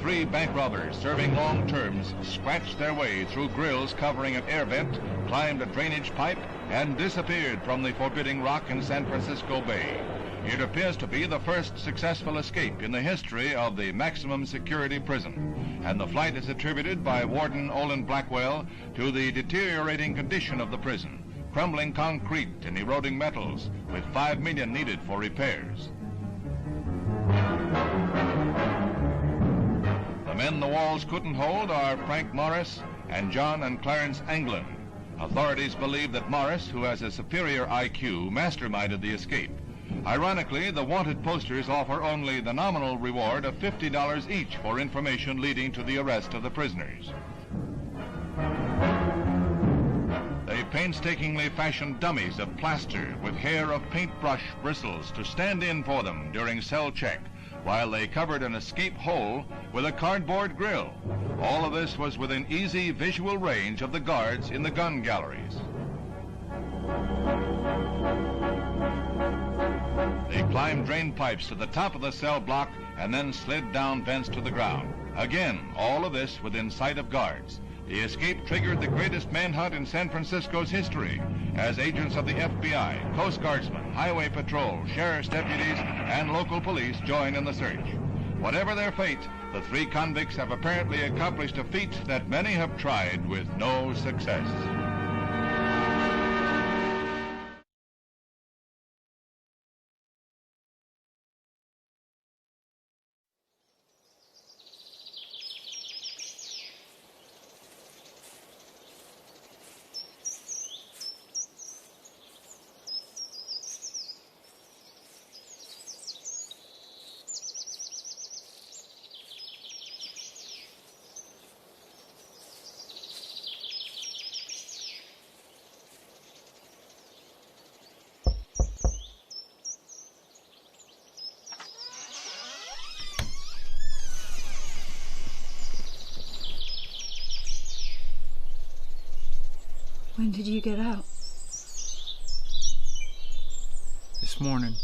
3 bank robbers serving long terms scratched their way through grills covering an air vent, climbed a drainage pipe, and disappeared from the forbidding rock in San Francisco Bay. It appears to be the first successful escape in the history of the maximum security prison, and the flight is attributed by Warden Olin Blackwell to the deteriorating condition of the prison, crumbling concrete and eroding metals, with $5 million needed for repairs. The men the walls couldn't hold are Frank Morris and John and Clarence Anglin. Authorities believe that Morris, who has a superior IQ, masterminded the escape. Ironically, the wanted posters offer only the nominal reward of $50 each for information leading to the arrest of the prisoners. They painstakingly fashioned dummies of plaster with hair of paintbrush bristles to stand in for them during cell check, while they covered an escape hole with a cardboard grill. All of this was within easy visual range of the guards in the gun galleries. They climbed drain pipes to the top of the cell block and then slid down vents to the ground. Again, all of this within sight of guards. The escape triggered the greatest manhunt in San Francisco's history, as agents of the FBI, Coast Guardsmen, Highway Patrol, sheriff's deputies, and local police join in the search. Whatever their fate, the 3 convicts have apparently accomplished a feat that many have tried with no success. When did you get out? This morning.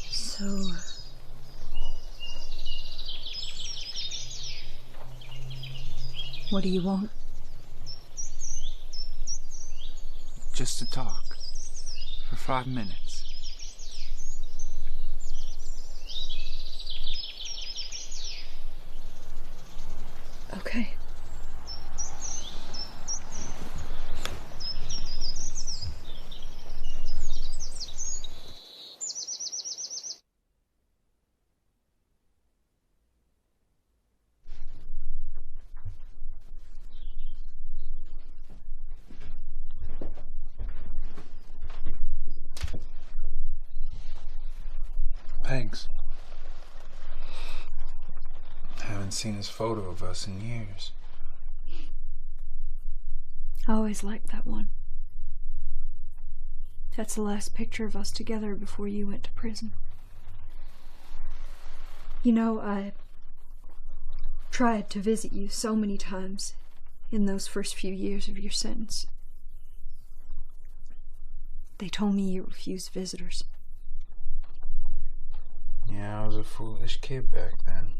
So... what do you want? Just to talk. For 5 minutes. Okay. Thanks. Haven't seen his photo of us in years. I always liked that one. That's the last picture of us together before you went to prison. You know, I tried to visit you so many times in those first few years of your sentence. They told me you refused visitors. Yeah, I was a foolish kid back then.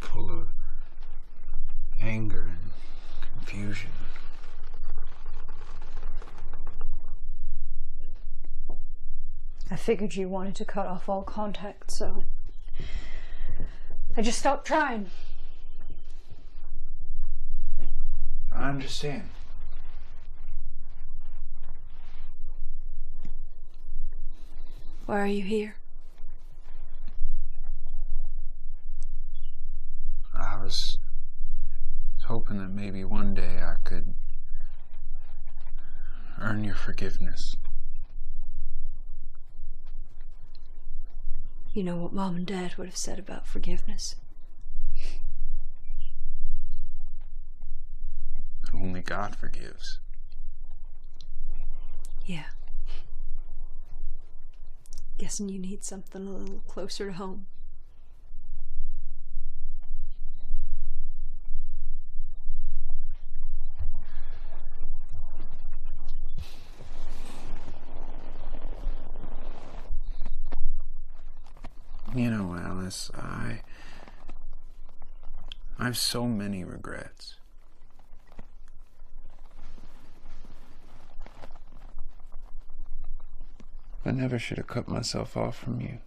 Full of anger and confusion. I figured you wanted to cut off all contact, so I just stopped trying. I understand. Why are you here? I was hoping that maybe one day I could earn your forgiveness. You know what Mom and Dad would have said about forgiveness. Only God forgives. Yeah. Guessing you need something a little closer to home. You know, Alice, I have so many regrets. I never should have cut myself off from you.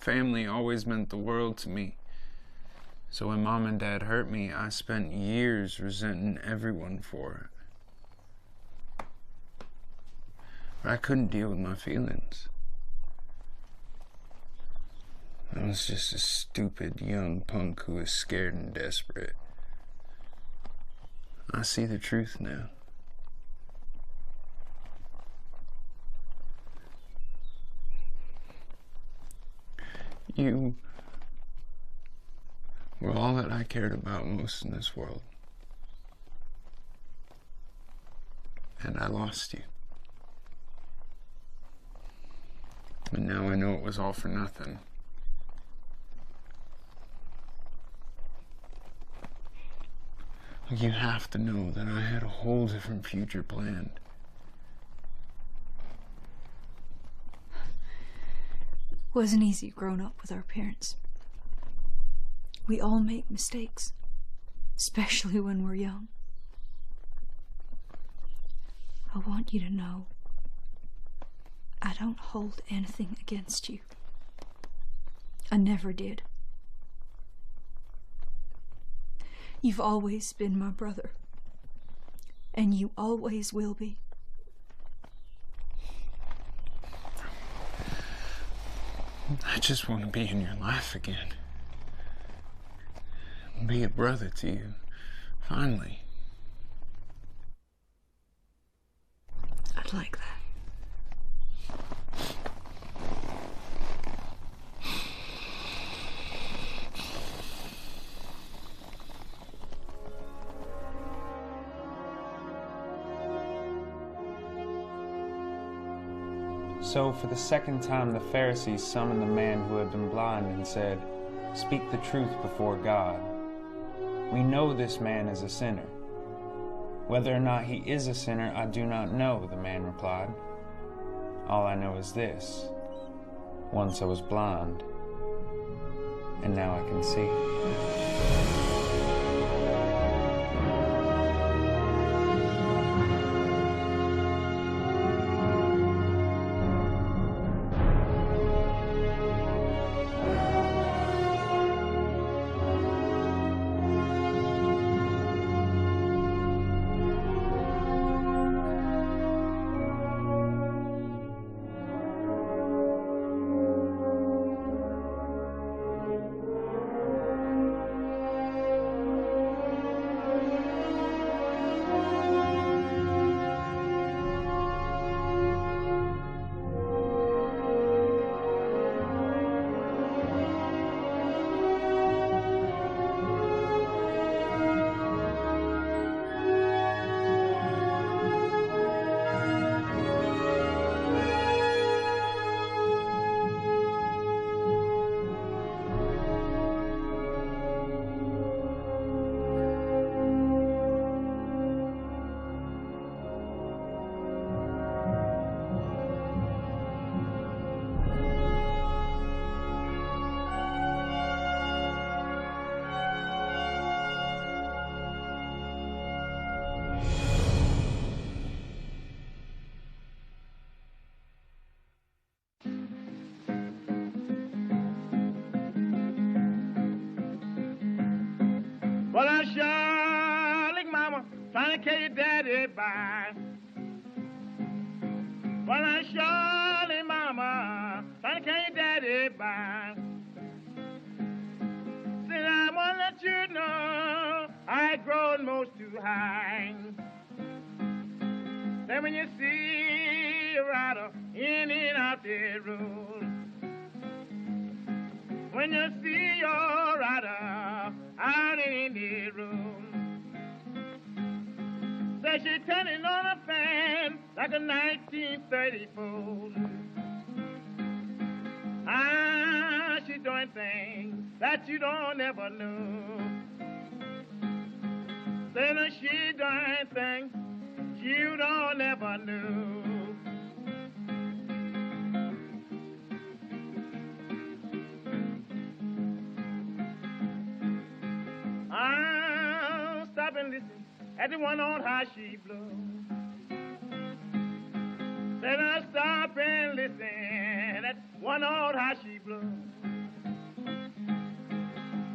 Family always meant the world to me. So when Mom and Dad hurt me, I spent years resenting everyone for it. I couldn't deal with my feelings. I was just a stupid young punk who was scared and desperate. I see the truth now. You were all that I cared about most in this world. And I lost you. And now I know it was all for nothing. You have to know that I had a whole different future planned. It wasn't easy growing up with our parents. We all make mistakes, especially when we're young. I want you to know I don't hold anything against you. I never did. You've always been my brother, and you always will be. I just want to be in your life again. Be a brother to you, finally. I'd like that. So for the second time the Pharisees summoned the man who had been blind and said, "Speak the truth before God. We know this man is a sinner." "Whether or not he is a sinner, I do not know," the man replied. "All I know is this. Once I was blind, and now I can see." Well, I sure like mama trying to carry daddy by. Well, I sure like mama trying to carry daddy by. Said I want to let you know I grown most too high. Then when you see a rider in and out the road, when you see your rider out in the road, say she turning on a fan like a 1934. Ah, she doing things that you don't ever know. Then she doing things you don't ever know. at the one on how she blow. Then I stop and listen at one on how she blow.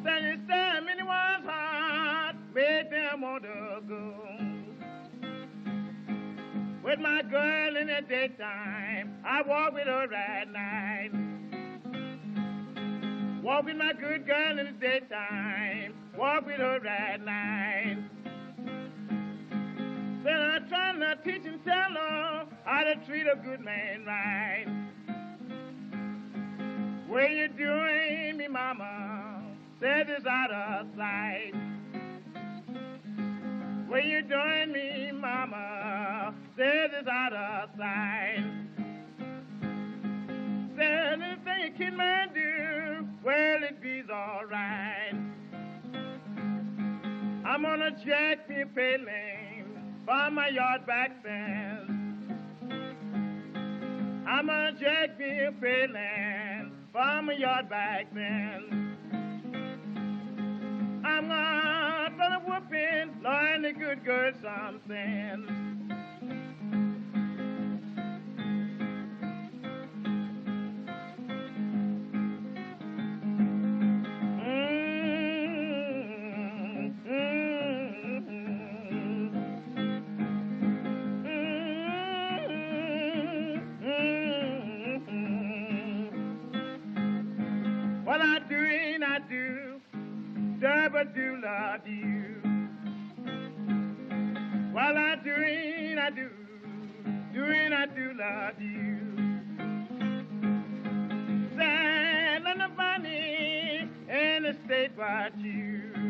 Then it's time anyone's heart made them want to go. With my girl in the daytime, I walk with her at night. Walk with my good girl in the daytime, walk with her at night. Then I try to teach and tell her how to treat a good man right. What you doing, me mama? Said this out of sight. What you doing, me mama? Said this out of sight. Said anything a kid man do, well it be's alright. I'm gonna jack me a paling for my yard back fence. I'm gonna jack me a paling for my yard back fence. I'm gonna put a whooping, learn the good girl some sense. What I do, I do, but do love you. While I do, I do, I do love you. Stand on the bunny in the state but you.